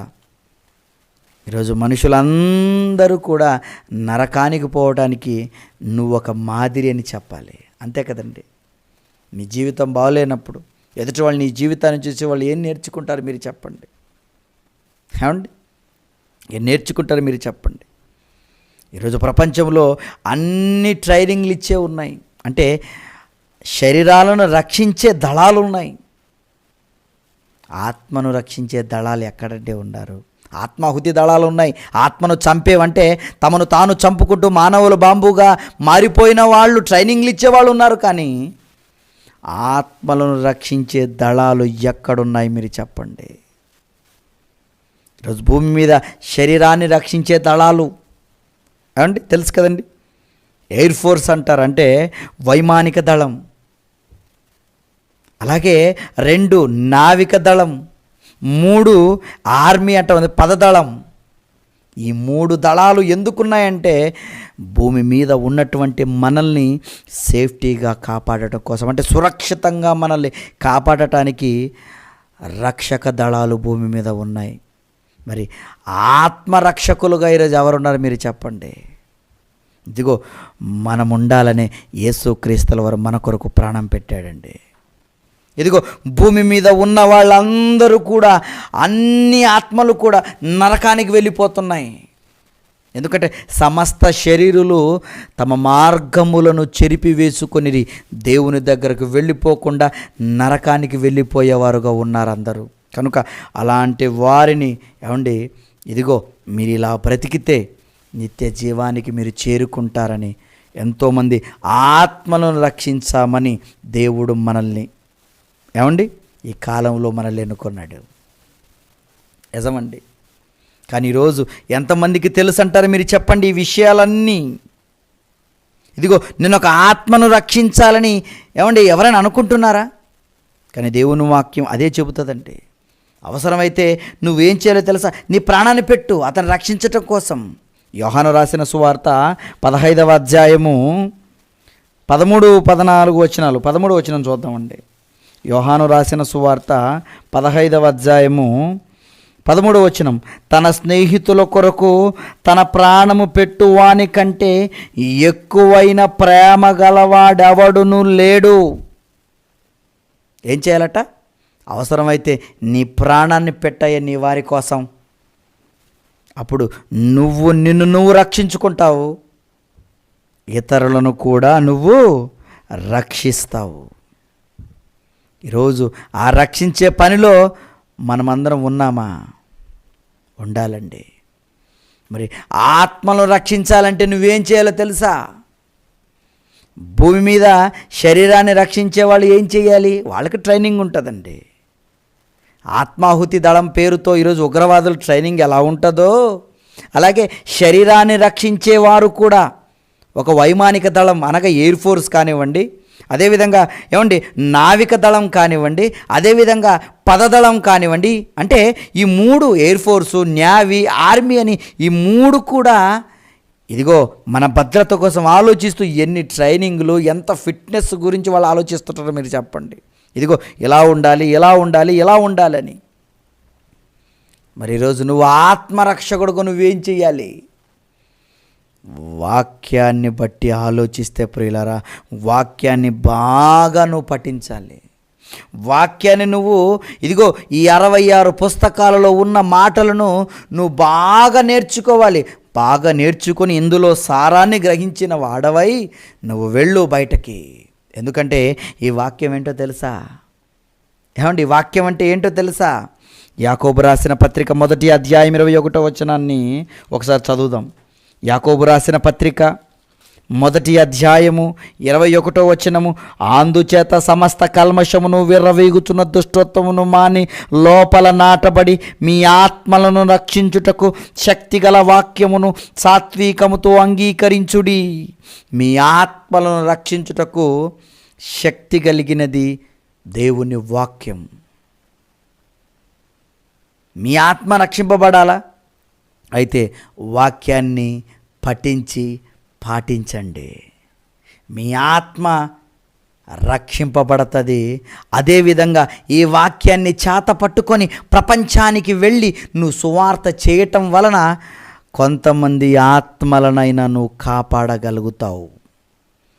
ఈరోజు మనుషులందరూ కూడా నరకానికి పోవడానికి నువ్వు ఒక మాదిరి అని చెప్పాలి. అంతే కదండి. నీ జీవితం బాగోలేనప్పుడు ఎదుటి వాళ్ళు నీ జీవితాన్ని చూసి వాళ్ళు ఏం నేర్చుకుంటారు మీరు చెప్పండి? ఏమండి, ఏం నేర్చుకుంటారు మీరు చెప్పండి? ఈరోజు ప్రపంచంలో అన్ని ట్రైనింగ్లు ఇచ్చే ఉన్నాయి. అంటే శరీరాలను రక్షించే దళాలు ఉన్నాయి, ఆత్మను రక్షించే దళాలు ఎక్కడంటే ఉన్నారు? ఆత్మాహుతి దళాలు ఉన్నాయి. ఆత్మను చంపేవంటే తమను తాను చంపుకుంటూ మానవులు బాంబుగా మారిపోయిన వాళ్ళు ట్రైనింగ్లు ఇచ్చేవాళ్ళు ఉన్నారు. కానీ ఆత్మలను రక్షించే దళాలు ఎక్కడున్నాయి మీరు చెప్పండి? ఈరోజు భూమి మీద శరీరాన్ని రక్షించే దళాలు ఏమండి తెలుసు కదండి. ఎయిర్ ఫోర్స్ అంటారు, అంటే వైమానిక దళం. అలాగే 2 నావిక దళం, 3 ఆర్మీ అంటాం, పదదళం. ఈ 3 దళాలు ఎందుకున్నాయంటే భూమి మీద ఉన్నటువంటి మనల్ని సేఫ్టీగా కాపాడటం కోసం, అంటే సురక్షితంగా మనల్ని కాపాడటానికి రక్షక దళాలు భూమి మీద ఉన్నాయి. మరి ఆత్మరక్షకులుగా ఈరోజు ఎవరున్నారు మీరు చెప్పండి? ఇదిగో మనం ఉండాలనే యేసుక్రీస్తుల వారు మన కొరకు ప్రాణం పెట్టాడండి. ఇదిగో భూమి మీద ఉన్న వాళ్ళందరూ కూడా, అన్ని ఆత్మలు కూడా నరకానికి వెళ్ళిపోతున్నాయి. ఎందుకంటే సమస్త శరీరులు తమ మార్గములను చెరిపివేసుకొని దేవుని దగ్గరకు వెళ్ళిపోకుండా నరకానికి వెళ్ళిపోయేవారుగా ఉన్నారు అందరూ. కనుక అలాంటి వారిని ఏమండి, ఇదిగో మీరు ఇలా బ్రతికితే నిత్య జీవానికి మీరు చేరుకుంటారని, ఎంతోమంది ఆత్మలను రక్షించామని దేవుడు మనల్ని ఏమండి ఈ కాలంలో మనల్ని ఎన్నుకున్నాడు. నిజమండి. కానీ ఈరోజు ఎంతమందికి తెలుసు అంటారు మీరు చెప్పండి ఈ విషయాలన్నీ? ఇదిగో నేను ఒక ఆత్మను రక్షించాలని ఏమండి ఎవరైనా అనుకుంటున్నారా? కానీ దేవుని వాక్యం అదే చెబుతుందండి. అవసరమైతే నువ్వేం చేయాలో తెలుసా? నీ ప్రాణాన్ని పెట్టు అతను రక్షించటం కోసం. యోహాను రాసిన సువార్త 15వ అధ్యాయము 13, 14 వచనాలు. 13వ వచనం చూద్దామండి. యోహాను రాసిన సువార్త 15వ అధ్యాయము 13వ వచనం. తన స్నేహితుల కొరకు తన ప్రాణము పెట్టువాని కంటే ఎక్కువైన ప్రేమ గలవాడెవడును లేడు. ఏం చేయాలట? అవసరమైతే నీ ప్రాణాన్ని పెట్టయ్య నీ వారి కోసం. అప్పుడు నిన్ను నువ్వు రక్షించుకుంటావు, ఇతరులను కూడా నువ్వు రక్షిస్తావు. ఈరోజు ఆ రక్షించే పనిలో మనమందరం ఉన్నామా? ఉండాలండి. మరి ఆత్మను రక్షించాలంటే నువ్వేం చేయాలో తెలుసా? భూమి మీద శరీరాన్ని రక్షించే వాళ్ళు ఏం చేయాలి? వాళ్ళకి ట్రైనింగ్ ఉంటుందండి. ఆత్మాహుతి దళం పేరుతో ఈరోజు ఉగ్రవాదుల ట్రైనింగ్ ఎలా ఉంటుందో అలాగే శరీరాన్ని రక్షించేవారు కూడా ఒక వైమానిక దళం అనగా ఎయిర్ ఫోర్స్ కానివ్వండి, అదేవిధంగా ఏమండి నావిక దళం కానివ్వండి, అదేవిధంగా పదదళం కానివ్వండి, అంటే ఈ 3 ఎయిర్ ఫోర్సు, నేవీ, ఆర్మీ అని ఈ 3 కూడా ఇదిగో మన భద్రత కోసం ఆలోచిస్తూ ఎన్ని ట్రైనింగ్లు, ఎంత ఫిట్నెస్ గురించి వాళ్ళు ఆలోచిస్తుంటారో మీరు చెప్పండి. ఇదిగో ఇలా ఉండాలి, ఇలా ఉండాలి, ఇలా ఉండాలని. మరి ఈరోజు నువ్వు ఆత్మరక్షకుడుగా నువ్వేం చేయాలి? వాక్యాన్ని బట్టి ఆలోచిస్తే ప్రియులారా, వాక్యాన్ని బాగా నువ్వు పఠించాలి. వాక్యాన్ని నువ్వు ఇదిగో ఈ 66 పుస్తకాలలో ఉన్న మాటలను నువ్వు బాగా నేర్చుకోవాలి. బాగా నేర్చుకొని ఇందులో సారాన్ని గ్రహించిన వాడవై నువ్వు వెళ్ళు బయటకి. ఎందుకంటే ఈ వాక్యం ఏంటో తెలుసా? ఏమండి ఈ వాక్యం అంటే ఏంటో తెలుసా? యాకోబు రాసిన పత్రిక 1వ అధ్యాయం 21వ వచనాన్ని ఒకసారి చదువుదాం. యాకోబు రాసిన పత్రిక 1వ అధ్యాయము 21వ వచనము. అందుచేత సమస్త కల్మషమును విర్రవీగుచున్న దుష్టత్వమును మాని లోపల నాటబడి మీ ఆత్మలను రక్షించుటకు శక్తిగల వాక్యమును సాత్వికముతో అంగీకరించుడి. మీ ఆత్మలను రక్షించుటకు శక్తి కలిగినది దేవుని వాక్యం. మీ ఆత్మ రక్షింపబడాలా? అయితే వాక్యాన్ని పఠించి పాటించండి. మీ ఆత్మ రక్షింపబడుతుంది. అదేవిధంగా ఈ వాక్యాన్ని చేత పట్టుకొని ప్రపంచానికి వెళ్ళి నువ్వు సువార్త చేయటం వలన కొంతమంది ఆత్మలనైనా నువ్వు కాపాడగలుగుతావు.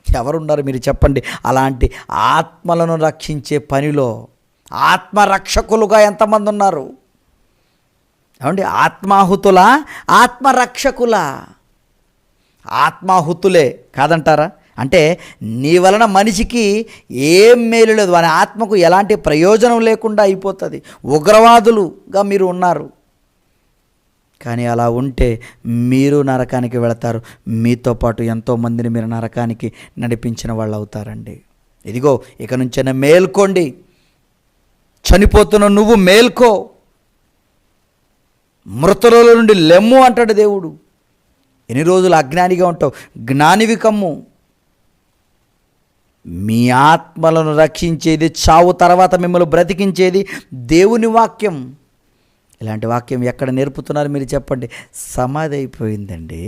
ఎవరున్నారు మీరు చెప్పండి? అలాంటి ఆత్మలను రక్షించే పనిలో ఆత్మరక్షకులుగా ఎంతమంది ఉన్నారు? ఏమండి ఆత్మాహుతుల, ఆత్మరక్షకుల? ఆత్మాహుతులే కాదంటారా? అంటే నీ వలన మనిషికి ఏం మేలు లేదు, వాని ఆత్మకు ఎలాంటి ప్రయోజనం లేకుండా అయిపోతుంది. ఉగ్రవాదులుగా మీరు ఉన్నారు. కానీ అలా ఉంటే మీరు నరకానికి వెళతారు. మీతో పాటు ఎంతోమందిని మీరు నరకానికి నడిపించిన వాళ్ళు అవుతారండి. ఇదిగో ఇక నుంచైనా మేల్కోండి. చనిపోతున్న నువ్వు మేల్కో, మృతుల నుండి లెమ్ము అంటాడు దేవుడు. ఎన్ని రోజులు అజ్ఞానిగా ఉంటావు? జ్ఞానివి కమ్ము. మీ ఆత్మలను రక్షించేది, చావు తర్వాత మిమ్మల్ని బ్రతికించేది దేవుని వాక్యం. ఇలాంటి వాక్యం ఎక్కడ నేర్పుతున్నారు మీరు చెప్పండి? సమాధి అయిపోయిందండి.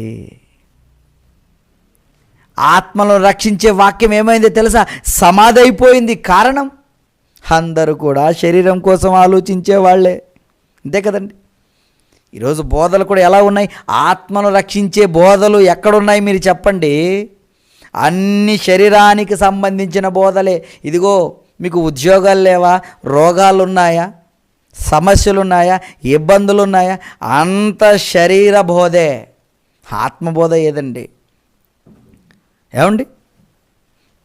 ఆత్మలను రక్షించే వాక్యం ఏమైందో తెలుసా? సమాధి అయిపోయింది. కారణం, అందరూ కూడా శరీరం కోసం ఆలోచించే వాళ్ళే, అంతే కదండి. ఈరోజు బోధలు కూడా ఎలా ఉన్నాయి? ఆత్మను రక్షించే బోధలు ఎక్కడున్నాయి మీరు చెప్పండి? అన్ని శరీరానికి సంబంధించిన బోధలే. ఇదిగో మీకు ఉద్యోగాలు లేవా, రోగాలు ఉన్నాయా, సమస్యలు ఉన్నాయా, ఇబ్బందులు ఉన్నాయా, అంత శరీర బోధే. ఆత్మబోధ ఏదండి? ఏమండి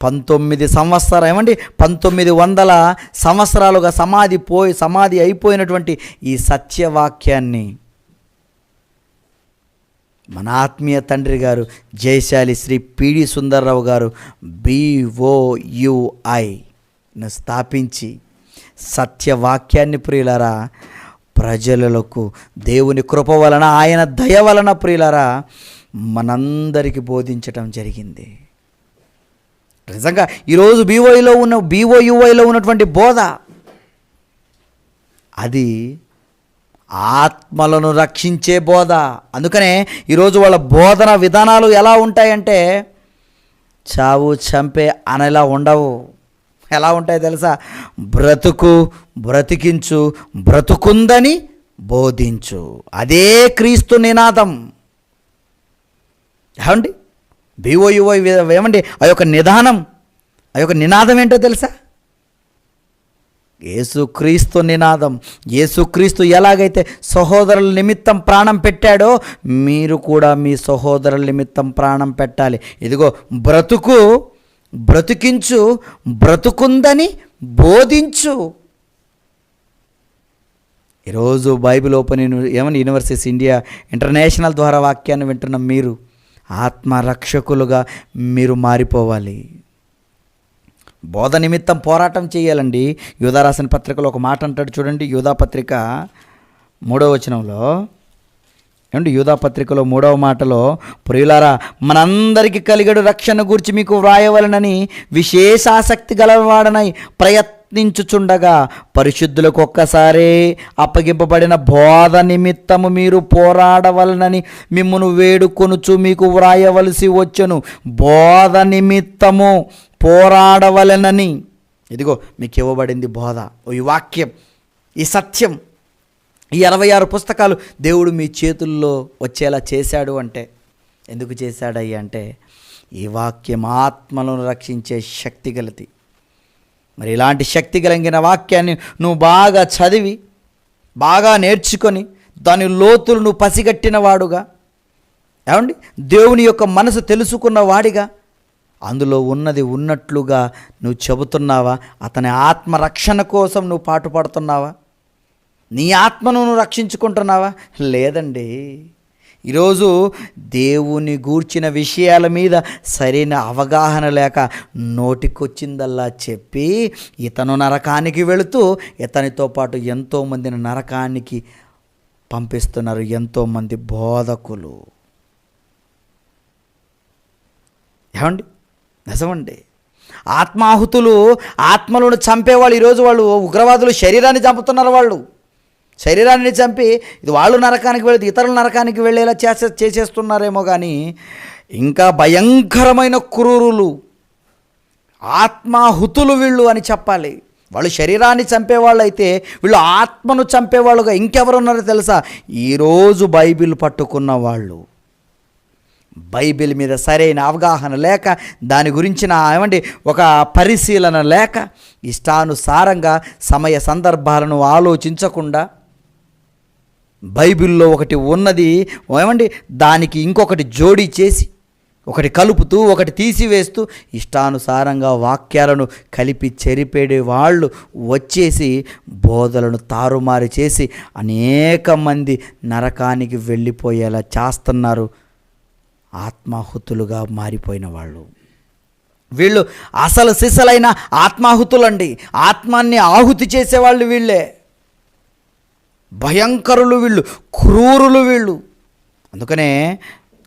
1900 సంవత్సరాలుగా సమాధి అయిపోయినటువంటి ఈ సత్యవాక్యాన్ని మన ఆత్మీయ తండ్రి గారు జయశాలి శ్రీ పిడి సుందర్రావు గారు BOUIను స్థాపించి సత్యవాక్యాన్ని ప్రియులారా ప్రజలకు దేవుని కృప వలన, ఆయన దయ వలన ప్రియులారా మనందరికీ బోధించటం జరిగింది. నిజంగా ఈరోజు BOUIలో ఉన్నటువంటి బోధ అది ఆత్మలను రక్షించే బోధ. అందుకనే ఈరోజు వాళ్ళ బోధన విధానాలు ఎలా ఉంటాయంటే చావు చంపే అనేలా ఉండవు. ఎలా ఉంటాయో తెలుసా? బ్రతికించు, బ్రతుకుందని బోధించు. అదే క్రీస్తు నినాదం. ఏమండి BOUI ఏమండి ఆ యొక్క నినాదం ఏంటో తెలుసా? యేసుక్రీస్తు నినాదం. యేసుక్రీస్తు ఎలాగైతే సహోదరుల నిమిత్తం ప్రాణం పెట్టాడో మీరు కూడా మీ సహోదరుల నిమిత్తం ప్రాణం పెట్టాలి. ఇదిగో బ్రతికించు, బ్రతుకుందని బోధించు. ఈరోజు Bible open universities India international ద్వారా వాక్యాన్ని వింటున్న మీరు ఆత్మరక్షకులుగా మీరు మారిపోవాలి. బోధ నిమిత్తం పోరాటం చేయాలండి. యూదా రాసిన పత్రికలో ఒక మాట అంటాడు చూడండి. యూదా పత్రిక 3వ వచనంలో, యూదా పత్రికలో 3వ మాటలో, ప్రియులారా మనందరికీ కలిగడు రక్షణ గురించి మీకు వ్రాయవలనని విశేష ఆసక్తి గలవాడనై ప్రయత్నించుచుండగా పరిశుద్ధులకు ఒక్కసారే అప్పగింపబడిన బోధ నిమిత్తము మీరు పోరాడవలనని మిమ్మును వేడుకొనుచు మీకు వ్రాయవలసి వచ్చును. బోధ నిమిత్తము పోరాడవలెనని. ఇదిగో మీకు ఇవ్వబడింది బోధ, ఈ వాక్యం, ఈ సత్యం, ఈ 66 పుస్తకాలు దేవుడు మీ చేతుల్లో వచ్చేలా చేశాడు. అంటే ఎందుకు చేశాడయ్యా అంటే ఈ వాక్యం ఆత్మలను రక్షించే శక్తి గలది. మరి ఇలాంటి శక్తి కలిగిన వాక్యాన్ని నువ్వు బాగా చదివి, బాగా నేర్చుకొని దాని లోతులు నువ్వు పసిగట్టిన వాడుగా, ఏమండి దేవుని యొక్క మనసు తెలుసుకున్న వాడిగా, అందులో ఉన్నది ఉన్నట్లుగా నువ్వు చెబుతున్నావా? అతని ఆత్మరక్షణ కోసం నువ్వు పాటుపడుతున్నావా? నీ ఆత్మను నువ్వు రక్షించుకుంటున్నావా? లేదండి. ఈరోజు దేవుని గూర్చిన విషయాల మీద సరైన అవగాహన లేక నోటికొచ్చిందల్లా చెప్పి ఇతను నరకానికి వెళుతూ ఇతనితో పాటు ఎంతోమందిని నరకానికి పంపిస్తున్నారు ఎంతోమంది బోధకులు. ఏమండి నిజమండి. ఆత్మలను చంపేవాళ్ళు ఈరోజు వాళ్ళు ఉగ్రవాదులు శరీరాన్ని చంపుతున్నారు. వాళ్ళు శరీరాన్ని చంపి ఇది వాళ్ళు నరకానికి వెళితే ఇతరులు నరకానికి వెళ్ళేలా చేసేస్తున్నారేమో కానీ ఇంకా భయంకరమైన క్రూరులు ఆత్మాహుతులు వీళ్ళు అని చెప్పాలి. వాళ్ళు శరీరాన్ని చంపేవాళ్ళు అయితే వీళ్ళు ఆత్మను చంపేవాళ్ళుగా ఇంకెవరున్నారో తెలుసా? ఈరోజు బైబిల్ పట్టుకున్న వాళ్ళు. బైబిల్ మీద సరైన అవగాహన లేక, దాని గురించిన ఒక పరిశీలన లేక, ఇష్టానుసారంగా సమయ సందర్భాలను ఆలోచించకుండా బైబిల్లో ఒకటి ఉన్నది దానికి ఇంకొకటి జోడీ చేసి, ఒకటి కలుపుతూ ఒకటి తీసివేస్తూ ఇష్టానుసారంగా వాక్యాలను కలిపి చెరిపేడే వాళ్ళు వచ్చేసి బోధలను తారుమారు చేసి అనేక మంది నరకానికి వెళ్ళిపోయేలా చేస్తున్నారు. ఆత్మాహుతులుగా మారిపోయిన వీళ్ళు అసలు సిసలైన ఆత్మాహుతులండి. ఆత్మాన్ని ఆహుతి చేసేవాళ్ళు వీళ్ళే. భయంకరులు వీళ్ళు, క్రూరులు వీళ్ళు. అందుకనే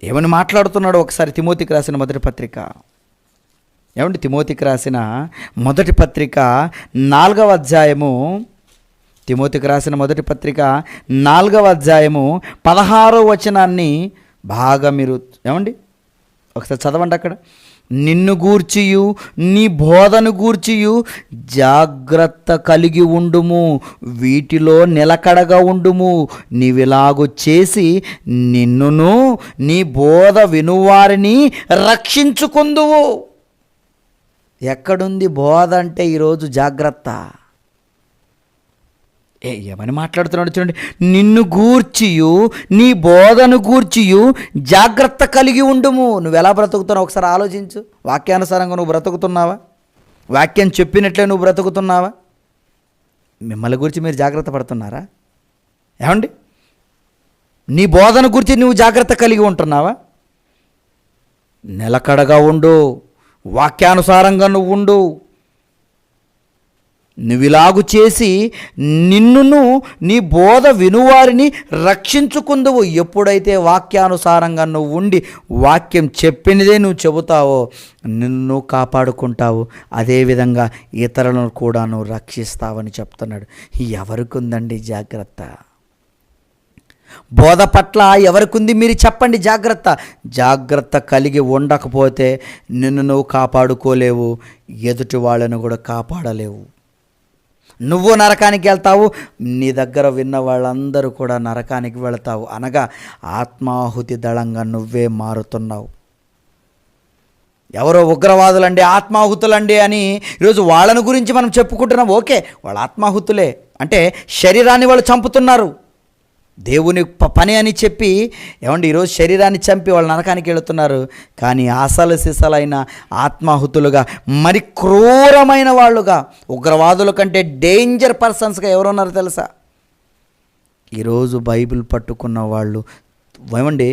ఏమని మాట్లాడుతున్నాడో ఒకసారి తిమోతికి రాసిన మొదటి పత్రిక, తిమోతికి రాసిన మొదటి పత్రిక 4వ అధ్యాయము తిమోతికి రాసిన మొదటి పత్రిక 4వ అధ్యాయము 16వ వచనాన్ని బాగా మీరు ఏమండి ఒకసారి చదవండి. అక్కడ నిన్ను గూర్చియు నీ బోధను గూర్చియు జాగ్రత్త కలిగి ఉండుము, వీటిలో నిలకడగా ఉండుము. నీవిలాగు చేసి నిన్నును నీ బోధ వినువారిని రక్షించుకుందువు. ఎక్కడుంది బోధ అంటే ఈరోజు జాగ్రత్త. ఏమని మాట్లాడుతున్నాడు చూడండి. నిన్ను గూర్చియు నీ బోధను గూర్చియు జాగ్రత్త కలిగి ఉండుము. నువ్వు ఎలా బ్రతుకుతున్నావు ఒకసారి ఆలోచించు. వాక్యానుసారంగా నువ్వు బ్రతుకుతున్నావా? వాక్యం చెప్పినట్లే నువ్వు బ్రతుకుతున్నావా? మిమ్మల్ని గురించి మీరు జాగ్రత్త పడుతున్నారా? ఏమండి, నీ బోధన గురించి నువ్వు జాగ్రత్త కలిగి ఉంటున్నావా? నిలకడగా ఉండు, వాక్యానుసారంగా నువ్వు ఉండు. నువ్విలాగు చేసి నిన్నును నీ బోధ వినువారిని రక్షించుకుందువు. ఎప్పుడైతే వాక్యానుసారంగా నువ్వు ఉండి వాక్యం చెప్పినదే నువ్వు చెబుతావో నిన్ను కాపాడుకుంటావు, అదేవిధంగా ఇతరులను కూడా నువ్వు రక్షిస్తావని చెప్తున్నాడు. ఎవరికి ఉందండి జాగ్రత్త? బోధ పట్ల ఎవరికుంది మీరు చెప్పండి. జాగ్రత్త కలిగి ఉండకపోతే నిన్ను నువ్వు కాపాడుకోలేవు, ఎదుటి వాళ్ళను కూడా కాపాడలేవు. నువ్వు నరకానికి వెళ్తావు, నీ దగ్గర విన్న వాళ్ళందరూ కూడా నరకానికి వెళతావు. అనగా ఆత్మాహుతి దళంగా నువ్వే మారుతున్నావు. ఎవరో ఉగ్రవాదులండి, ఆత్మాహుతులండి అని ఈరోజు వాళ్ళని గురించి మనం చెప్పుకుంటున్నాం. ఓకే, వాళ్ళ ఆత్మాహుతులే అంటే శరీరాన్ని వాళ్ళు చంపుతున్నారు, దేవుని పని అని చెప్పి. ఏమండి, ఈరోజు శరీరాన్ని చంపి వాళ్ళు నరకానికి వెళుతున్నారు. కానీ అసలు సిసలైన ఆత్మాహుతులుగా, మరి క్రూరమైన వాళ్ళుగా, ఉగ్రవాదుల కంటే డేంజర్ పర్సన్స్గా ఎవరున్నారో తెలుసా? ఈరోజు బైబిల్ పట్టుకున్న వాళ్ళు, ఏమండి,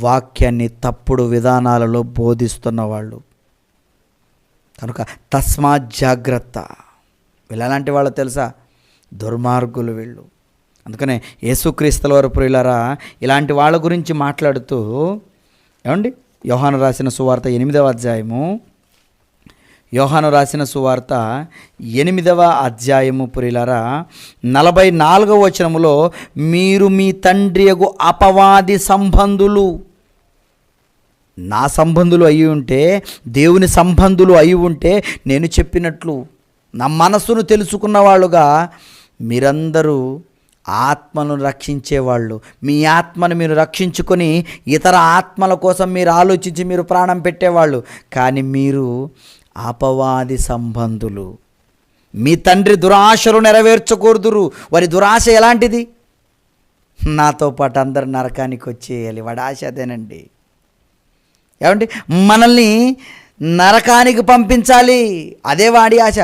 వాక్యాన్ని తప్పుడు విధానాలలో బోధిస్తున్న వాళ్ళు. కనుక తస్మాత్ జాగ్రత్త. వీళ్ళలాంటి వాళ్ళు తెలుసా? దుర్మార్గులు వీళ్ళు. అందుకనే యేసుక్రీస్తుల వారు ప్రియులారా ఇలాంటి వాళ్ళ గురించి మాట్లాడుతూ, ఏమండి, యోహాను రాసిన సువార్త 8వ అధ్యాయము, యోహాను రాసిన సువార్త 8వ అధ్యాయము ప్రియులారా 44వ వచనములో, మీరు మీ తండ్రియగు అపవాది సంబంధులు. నా సంబంధులు అయి ఉంటే, దేవుని సంబంధులు అయి ఉంటే నేను చెప్పినట్లు నా మనస్సును తెలుసుకున్న వాళ్ళుగా మీరందరూ ఆత్మను రక్షించేవాళ్ళు. మీ ఆత్మను మీరు రక్షించుకొని ఇతర ఆత్మల కోసం మీరు ఆలోచించి మీరు ప్రాణం పెట్టేవాళ్ళు. కానీ మీరు అపవాది సంబంధులు. మీ తండ్రి దురాశలు నెరవేర్చకూడదురు. వారి దురాశ ఎలాంటిది? నాతో పాటు అందరు నరకానికి వచ్చేయాలి. వాడి ఆశ అదేనండి. ఏమండి, మనల్ని నరకానికి పంపించాలి, అదే వాడి ఆశ.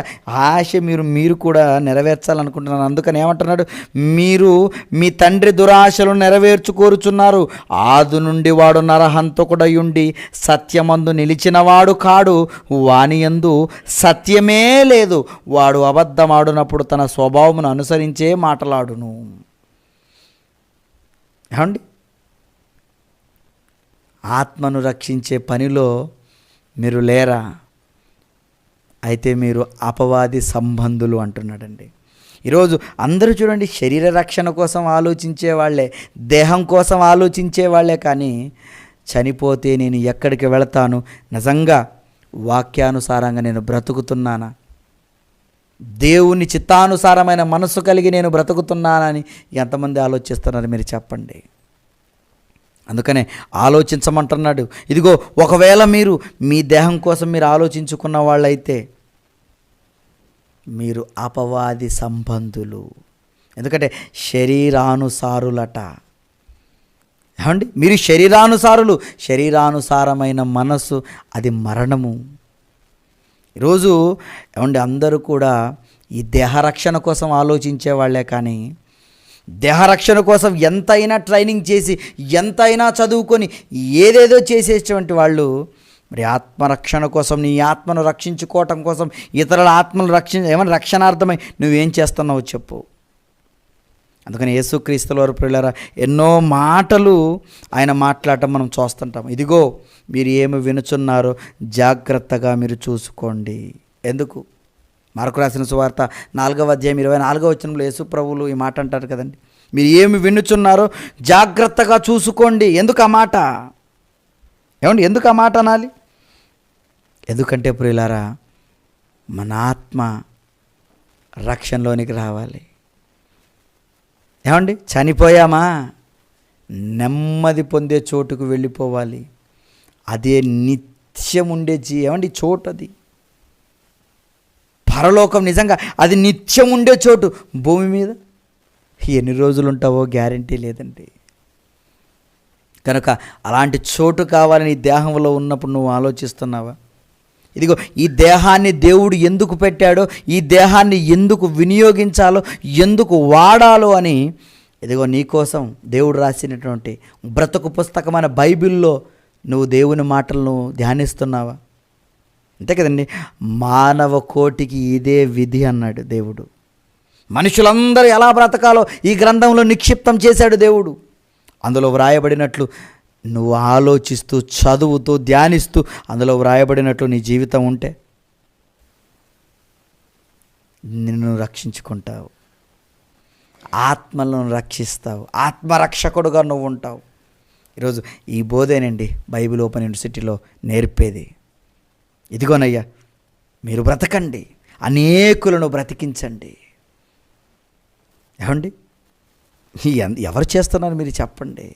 మీరు కూడా నెరవేర్చాలనుకుంటున్నాను. అందుకని ఏమంటున్నాడు? మీరు మీ తండ్రి దురాశలు నెరవేర్చుకోరుచున్నారు. ఆది నుండి వాడు నరహంతకుడయుండి సత్యమందు నిలిచినవాడు కాడు, వాని యందు సత్యమే లేదు. వాడు అబద్ధమాడునప్పుడు తన స్వభావమును అనుసరించే మాటలాడును. ఏమండి, ఆత్మను రక్షించే పనిలో మీరు లేరా? అయితే మీరు అపవాది సంబంధులు అంటున్నాడండి. ఈరోజు అందరూ చూడండి, శరీర రక్షణ కోసం ఆలోచించే వాళ్ళే, దేహం కోసం ఆలోచించే వాళ్ళే. కానీ చనిపోతే నేను ఎక్కడికి వెళతాను? నిజంగా వాక్యానుసారంగా నేను బ్రతుకుతున్నానా? దేవుని చిత్తానుసారమైన మనస్సు కలిగి నేను బ్రతుకుతున్నానని ఎంతమంది ఆలోచిస్తున్నారు మీరు చెప్పండి. అందుకనే ఆలోచించమంటున్నాడు. ఇదిగో, ఒకవేళ మీరు మీ దేహం కోసం మీరు ఆలోచించుకున్న వాళ్ళైతే మీరు అపవాది సంబంధులు. ఎందుకంటే శరీరానుసారులట. ఏమండి, మీరు శరీరానుసారులు. శరీరానుసారమైన మనస్సు అది మరణము. ఈరోజు ఏమండి, అందరూ కూడా ఈ దేహరక్షణ కోసం ఆలోచించే వాళ్ళే. కానీ దేహరక్షణ కోసం ఎంతైనా ట్రైనింగ్ చేసి, ఎంతైనా చదువుకొని, ఏదేదో చేసేటువంటి వాళ్ళు మరి ఆత్మరక్షణ కోసం, నీ ఆత్మను రక్షించుకోవటం కోసం, ఇతరుల ఆత్మను రక్షణార్థమై నువ్వేం చేస్తున్నావు చెప్పు. అందుకని యేసుక్రీస్తుల వారు ప్రియులారా ఎన్నో మాటలు ఆయన మాట్లాడటం మనం చూస్తుంటాం. ఇదిగో, మీరు ఏమి వినుచున్నారో జాగ్రత్తగా మీరు చూసుకోండి. ఎందుకు? మార్కు రాసిన సువార్త 4వ అధ్యాయం 24వ వచనంలో యేసు ప్రభువులు ఈ మాట అంటారు కదండి, మీరు ఏమి వినుచున్నారో జాగ్రత్తగా చూసుకోండి. ఎందుకు ఆ మాట? ఏమండి ఎందుకు ఆ మాట అనాలి? ఎందుకంటే ప్రియులారా, మన ఆత్మ రక్షణలోనికి రావాలి. ఏమండి చనిపోయామా, నెమ్మది పొందే చోటుకు వెళ్ళిపోవాలి. అదే నిత్యం ఉండే ఏమండి చోటు, అది పరలోకం. నిజంగా అది నిత్యం ఉండే చోటు. భూమి మీద ఎన్ని రోజులు ఉంటావో గ్యారంటీ లేదండి. కనుక అలాంటి చోటు కావాలని ఈ దేహంలో ఉన్నప్పుడు నువ్వు ఆలోచిస్తున్నావా? ఇదిగో ఈ దేహాన్ని దేవుడు ఎందుకు పెట్టాడో, ఈ దేహాన్ని ఎందుకు వినియోగించాలో, ఎందుకు వాడాలో అని ఇదిగో నీకోసం దేవుడు రాసినటువంటి బ్రతుకు పుస్తకమైన బైబిల్లో నువ్వు దేవుని మాటలను ధ్యానిస్తున్నావా? అంతే కదండి. మానవ కోటికి ఇదే విధి అన్నాడు దేవుడు. మనుషులందరూ ఎలా బ్రతకాలో ఈ గ్రంథంలో నిక్షిప్తం చేశాడు దేవుడు. అందులో వ్రాయబడినట్లు నువ్వు ఆలోచిస్తూ, చదువుతూ, ధ్యానిస్తూ అందులో వ్రాయబడినట్లు నీ జీవితం ఉంటే నిన్ను రక్షించుకుంటావు, ఆత్మలను రక్షిస్తావు, ఆత్మరక్షకుడుగా నువ్వు ఉంటావు. ఈరోజు ఈ బోధేనండి బైబిల్ ఓపెన్ యూనివర్సిటీలో నేర్పేది. ఇదిగోనయ్యా, మీరు బ్రతకండి, అనేకులను బ్రతికించండి. ఏమండి ఎవరు చేస్తున్నారు మీరు చెప్పండి.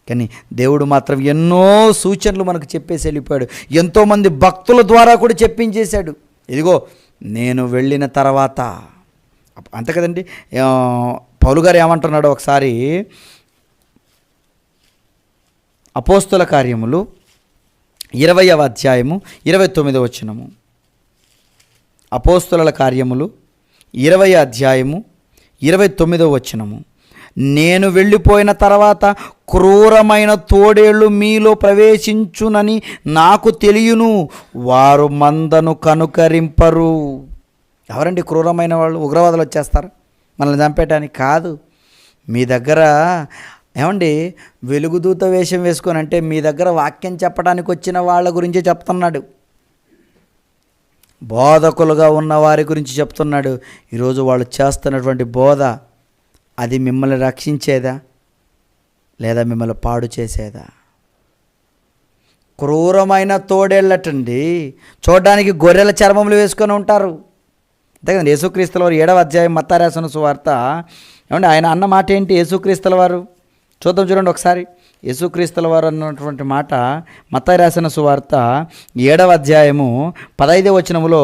కానీ దేవుడు మాత్రం ఎన్నో సూచనలు మనకు చెప్పేసి వెళ్ళిపోయాడు. ఎంతోమంది భక్తుల ద్వారా కూడా చెప్పించేశాడు. ఇదిగో నేను వెళ్ళిన తర్వాత, అంతే కదండి. పౌలు గారు ఏమంటున్నాడు ఒకసారి, అపోస్తుల కార్యములు 20వ అధ్యాయము 29వ వచనము. అపోస్తుల కార్యములు 20వ అధ్యాయము 29వ వచనము. నేను వెళ్ళిపోయిన తర్వాత క్రూరమైన తోడేళ్ళు మీలో ప్రవేశించునని నాకు తెలియను, వారు మందను కనుకరింపరు. ఎవరండి క్రూరమైన వాళ్ళు? ఉగ్రవాదులు వచ్చేస్తారు మనల్ని చంపేయటానికి కాదు. మీ దగ్గర ఏమండి వెలుగుదూత వేషం వేసుకొని, అంటే మీ దగ్గర వాక్యం చెప్పడానికి వచ్చిన వాళ్ళ గురించి చెప్తున్నాడు. బోధకులుగా ఉన్న వారి గురించి చెప్తున్నాడు. ఈరోజు వాళ్ళు చేస్తున్నటువంటి బోధ అది మిమ్మల్ని రక్షించేదా లేదా మిమ్మల్ని పాడు చేసేదా? క్రూరమైన తోడేళ్ళటండి, చూడడానికి గొర్రెల చర్మములు వేసుకొని ఉంటారు. అంతే కదండి. యేసుక్రీస్తుల వారు 7వ అధ్యాయం మత్తయి రాసిన సువార్త, ఏమండి ఆయన అన్న మాట ఏంటి? యేసుక్రీస్తుల వారు చూద్దాం, చూడండి ఒకసారి. యేసుక్రీస్తుల వారు అన్నటువంటి మాట మత్తయి రాసిన సువార్త 7వ అధ్యాయము 15వ వచనములో,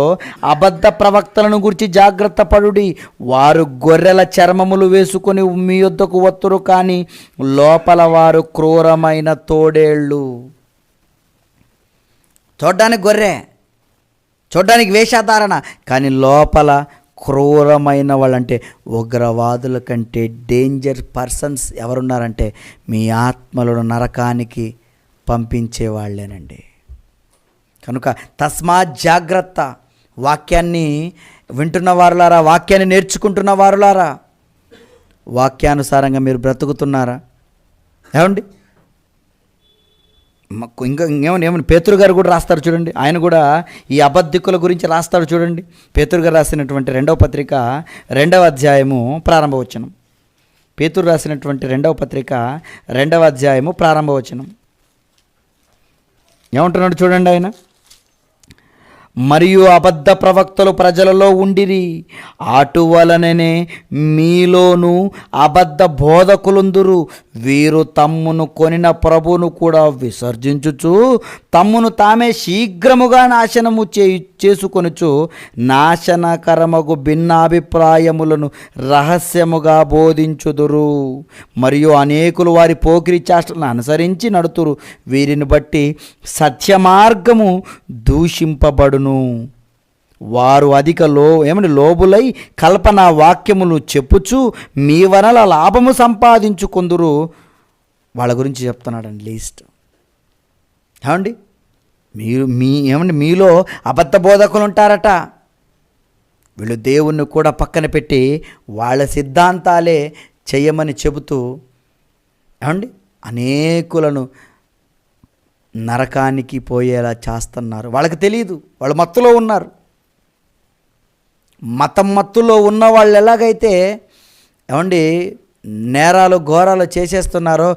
అబద్ధ ప్రవక్తలను గురించి జాగ్రత్త పడుడి, వారు గొర్రెల చర్మములు వేసుకొని మీ యొద్దకు వత్తురు, కానీ లోపల వారు క్రూరమైన తోడేళ్ళు. చూడ్డానికి గొర్రె, చూడ్డానికి వేషధారణ, కానీ లోపల క్రూరమైన వాళ్ళంటే ఉగ్రవాదుల కంటే డేంజర్ పర్సన్స్ ఎవరున్నారంటే మీ ఆత్మలను నరకానికి పంపించే వాళ్ళేనండి. కనుక తస్మాత్ జాగ్రత్త. వాక్యాన్ని వింటున్న వారులారా, వాక్యాన్ని నేర్చుకుంటున్న వారులారా, వాక్యానుసారంగా మీరు బ్రతుకుతున్నారా? ఏమండి ఇంకా ఏమని పేతురు గారు కూడా రాస్తారు చూడండి. ఆయన కూడా ఈ అబద్ధికుల గురించి రాస్తాడు చూడండి. పేతురు గారు రాసినటువంటి 2వ పత్రిక 2వ అధ్యాయము ప్రారంభవచనం. పేతురు రాసినటువంటి 2వ పత్రిక 2వ అధ్యాయము ప్రారంభవచనం ఏమంటున్నాడు చూడండి ఆయన. మరియు అబద్ధ ప్రవక్తలు ప్రజలలో ఉండిరి, అటువలననే మీలోను అబద్ధ బోధకులుందురు. వీరు తమ్మును కొనిన ప్రభువును కూడా విసర్జించుచు తమ్మును తామే శీఘ్రముగా నాశనము చేసుకొనుచు నాశనకరమగు భిన్నాభిప్రాయములను రహస్యముగా బోధించుదురు. మరియు అనేకులు వారి పోకిరి చేష్టలను అనుసరించి నడుతురు. వీరిని బట్టి సత్య మార్గము దూషింపబడును. వారు అధిక లోబులై కల్పన వాక్యములు చెప్పుచు మీ వలన లాభము సంపాదించుకొందురు. వాళ్ళ గురించి చెప్తున్నాడండి లీస్ట్. ఏమండి మీలో అబద్ధ బోధకులు ఉంటారట. వీళ్ళు దేవుణ్ణి కూడా పక్కన పెట్టి వాళ్ళ సిద్ధాంతాలే చెయ్యమని చెబుతూ ఏమండి అనేకులను నరకానికి పోయేలా చేస్తున్నారు. వాళ్ళకి తెలియదు, వాళ్ళు మత్తులో ఉన్నారు. మతం మత్తులో ఉన్న వాళ్ళు ఎలాగైతే ఏమండి నేరాలు ఘోరాలు చేసేస్తున్నారో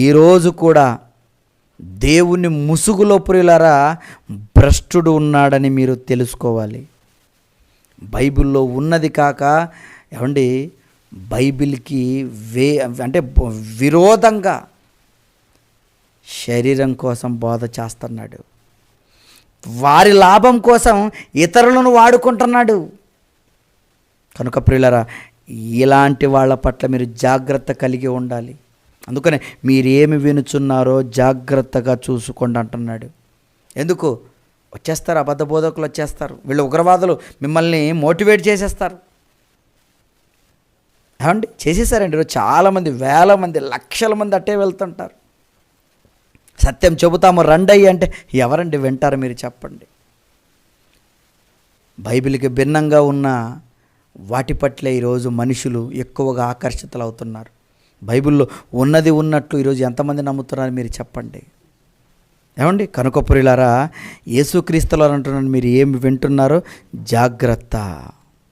ఈరోజు కూడా దేవుని ముసుగులో ప్రియులారా భ్రష్టుడు ఉన్నాడని మీరు తెలుసుకోవాలి. బైబిల్లో ఉన్నది కాక ఏమండి బైబిల్కి అంటే విరోధంగా శరీరం కోసం బోధ చేస్తున్నాడు. వారి లాభం కోసం ఇతరులను వాడుకుంటున్నాడు. కనుక ప్రియులారా ఇలాంటి వాళ్ళ పట్ల మీరు జాగ్రత్త కలిగి ఉండాలి. అందుకనే మీరేమి వినుచున్నారో జాగ్రత్తగా చూసుకోండి అంటున్నాడు. ఎందుకు వచ్చేస్తారు, అబద్ధ బోధకులు వచ్చేస్తారు, వీళ్ళు ఉగ్రవాదులు మిమ్మల్ని మోటివేట్ చేసేస్తారు. ఏమండి చేసేసారండి. ఈరోజు చాలామంది, వేల మంది, లక్షల మంది అట్టే వెళ్తుంటారు. సత్యం చెబుతాము రండయ్యి అంటే ఎవరండి వింటారు మీరు చెప్పండి. బైబిల్కి భిన్నంగా ఉన్న వాటి పట్లే ఈరోజు మనుషులు ఎక్కువగా ఆకర్షితులు అవుతున్నారు. బైబిల్లో ఉన్నది ఉన్నట్లు ఈరోజు ఎంతమంది నమ్ముతున్నారు మీరు చెప్పండి. ఏమండి కనుక ప్రియులారా యేసుక్రీస్తులో అంటున్నాను, మీరు ఏమి వింటున్నారో జాగ్రత్త.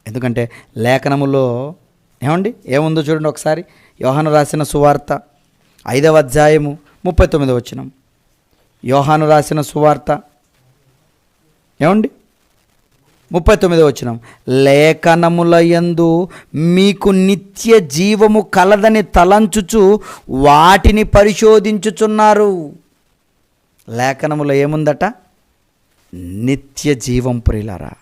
ఎందుకంటే లేఖనములో ఏమండి ఏముందో చూడండి ఒకసారి. యోహాను రాసిన సువార్త 5వ అధ్యాయము 39వ వచనం. యోహాను రాసిన సువార్త ఏమండి 39వ వచనం. లేఖనముల యందు మీకు నిత్య జీవము కలదని తలంచుచు వాటిని పరిశోధించుచున్నారు. లేఖనములో ఏముందట? నిత్య జీవం ప్రియులారా.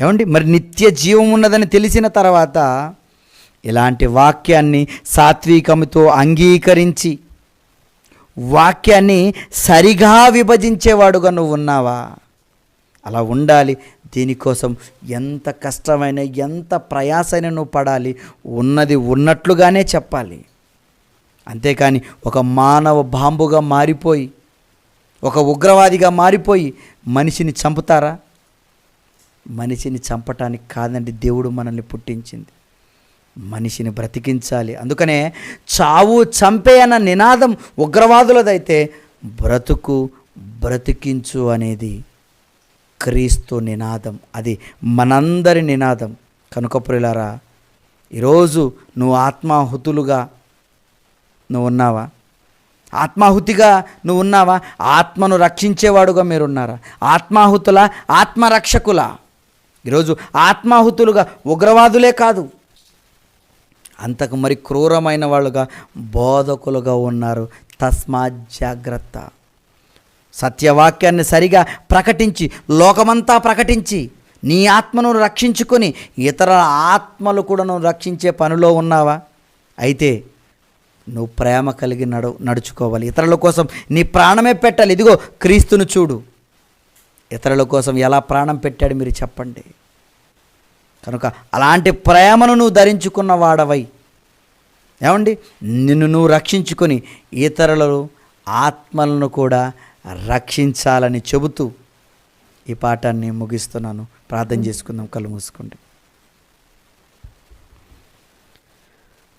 ఏమండి మరి నిత్య జీవం ఉన్నదని తెలిసిన తర్వాత ఇలాంటి వాక్యాన్ని సాత్వికముతో అంగీకరించి వాక్యాన్ని సరిగా విభజించేవాడుగా నువ్వు ఉన్నావా? అలా ఉండాలి. దీనికోసం ఎంత కష్టమైన ఎంత ప్రయాసైనా నువ్వు పడాలి. ఉన్నది ఉన్నట్లుగానే చెప్పాలి. అంతేకాని ఒక మానవ బాంబుగా మారిపోయి, ఒక ఉగ్రవాదిగా మారిపోయి మనిషిని చంపుతారా? మనిషిని చంపటానికి కాదండి దేవుడు మనల్ని పుట్టించింది, మనిషిని బ్రతికించాలి. అందుకనే చావు చంపే అన్న నినాదం ఉగ్రవాదులదైతే బ్రతుకు బ్రతికించు అనేది క్రీస్తు నినాదం. అది మనందరి నినాదం. కనుక ప్రియులారా ఈరోజు నువ్వు ఆత్మాహుతులుగా నువ్వు ఉన్నావా? ఆత్మాహుతిగా నువ్వు ఉన్నావా? ఆత్మను రక్షించేవాడుగా మీరున్నారా? ఆత్మాహుతుల ఆత్మరక్షకుల? ఈరోజు ఆత్మాహుతులుగా ఉగ్రవాదులే కాదు, అంతకు మరి క్రూరమైన వాళ్ళుగా బోధకులుగా ఉన్నారు. తస్మాత్ జాగ్రత్త. సత్యవాక్యాన్ని సరిగా ప్రకటించి లోకమంతా ప్రకటించి నీ ఆత్మను రక్షించుకొని ఇతర ఆత్మలు కూడా నువ్వు రక్షించే పనిలో ఉన్నావా? అయితే నువ్వు ప్రేమ కలిగి నడుచుకోవాలి. ఇతరుల కోసం నీ ప్రాణమే పెట్టాలి. ఇదిగో క్రీస్తును చూడు, ఇతరుల కోసం ఎలా ప్రాణం పెట్టాడు మీరు చెప్పండి. కనుక అలాంటి ప్రేమను నువ్వు ధరించుకున్న వాడవై ఏమండి నిన్ను నువ్వు రక్షించుకొని ఇతరులు ఆత్మలను కూడా రక్షించాలని చెబుతూ ఈ పాఠాన్ని ముగిస్తున్నాను. ప్రార్థన చేసుకుందాం. కళ్ళు మూసుకోండి.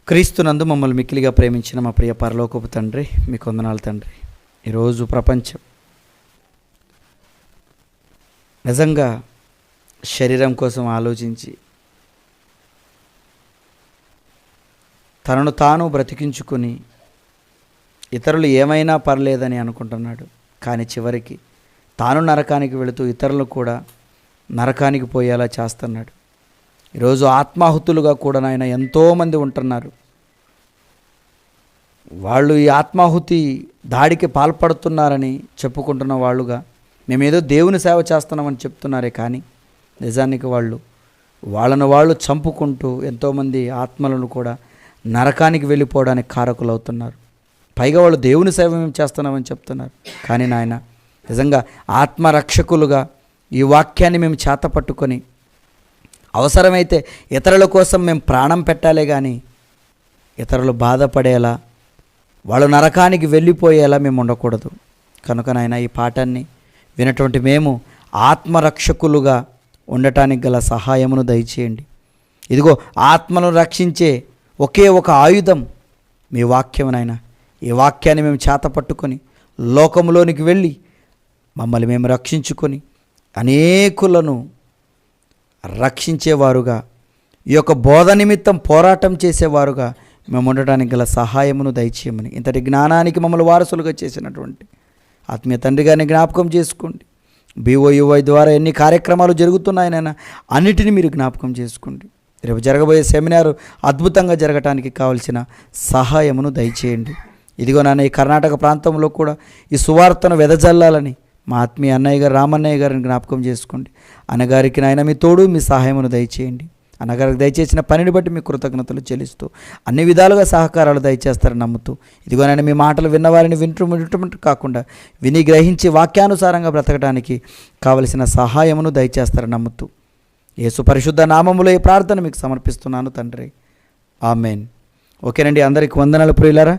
క్రీస్తునందు మమ్మల్ని మిక్కిలిగా ప్రేమించిన మా ప్రియ పరలోకపు తండ్రి, మీకు వందనాలు తండ్రి. ఈరోజు ప్రపంచం నిజంగా శరీరం కోసం ఆలోచించి తనను తాను బ్రతికించుకొని ఇతరులు ఏమైనా పర్లేదని అనుకుంటున్నాడు. కానీ చివరికి తాను నరకానికి వెళుతూ ఇతరులు కూడా నరకానికి పోయేలా చేస్తున్నాడు. ఈరోజు ఆత్మాహుతులుగా కూడా నాయన ఎంతోమంది ఉంటున్నారు. వాళ్ళు ఈ ఆత్మాహుతి దాడికి పాల్పడుతున్నారని చెప్పుకుంటున్న వాళ్ళుగా మేమేదో దేవుని సేవ చేస్తున్నామని చెప్తున్నారే, కానీ నిజానికి వాళ్ళను వాళ్ళు చంపుకుంటూ ఎంతోమంది ఆత్మలను కూడా నరకానికి వెళ్ళిపోవడానికి కారకులు అవుతున్నారు. పైగా వాళ్ళు దేవుని సేవ మేము చేస్తున్నామని చెప్తున్నారు. కానీ నాయన నిజంగా ఆత్మరక్షకులుగా ఈ వాక్యాన్ని మేము చేతపట్టుకొని అవసరమైతే ఇతరుల కోసం మేము ప్రాణం పెట్టాలే కానీ ఇతరులు బాధపడేలా, వాళ్ళు నరకానికి వెళ్ళిపోయేలా మేము ఉండకూడదు. కనుక నాయన ఈ పాఠాన్ని వినటువంటి మేము ఆత్మరక్షకులుగా ఉండటానికి గల సహాయమును దయచేయండి. ఇదిగో ఆత్మను రక్షించే ఒకే ఒక ఆయుధం మీ వాక్యం నాయన. ఈ వాక్యాన్ని మేము చేతపట్టుకొని లోకములోనికి వెళ్ళి మమ్మల్ని మేము రక్షించుకొని అనేకులను రక్షించేవారుగా, ఈ యొక్క బోధ నిమిత్తం పోరాటం చేసేవారుగా మేము ఉండడానికి గల సహాయమును దయచేయమని, ఇంతటి జ్ఞానానికి మమ్మల్ని వారసులుగా చేసినటువంటి ఆత్మీయ తండ్రి గారిని జ్ఞాపకం చేసుకోండి. BOUY ద్వారా ఎన్ని కార్యక్రమాలు జరుగుతున్నాయనైనా అన్నిటినీ మీరు జ్ఞాపకం చేసుకోండి. రేపు జరగబోయే సెమినారు అద్భుతంగా జరగటానికి కావలసిన సహాయమును దయచేయండి. ఇదిగో నాన్న, ఈ కర్ణాటక ప్రాంతంలో కూడా ఈ సువార్తను వెదజల్లాలని మా ఆత్మీయ అన్నయ్య గారు రామన్నయ్య గారిని జ్ఞాపకం చేసుకోండి. అన్నగారికి నాయన మీ తోడు, మీ సహాయమును దయచేయండి. అన్నగారికి దయచేసిన పనిని బట్టి మీ కృతజ్ఞతలు చెల్లిస్తూ అన్ని విధాలుగా సహకారాలు దయచేస్తారని నమ్ముతూ, ఇదిగోనైనా మీ మాటలు విన్నవారిని వింటూ కాకుండా విని గ్రహించి వాక్యానుసారంగా బ్రతకడానికి కావలసిన సహాయమును దయచేస్తారని నమ్ముతూ యేసు పరిశుద్ధ నామములో ఈ ప్రార్థన మీకు సమర్పిస్తున్నాను తండ్రి. ఆమెన్. ఓకేనండి, అందరికి వందనాలు ప్రియులారా.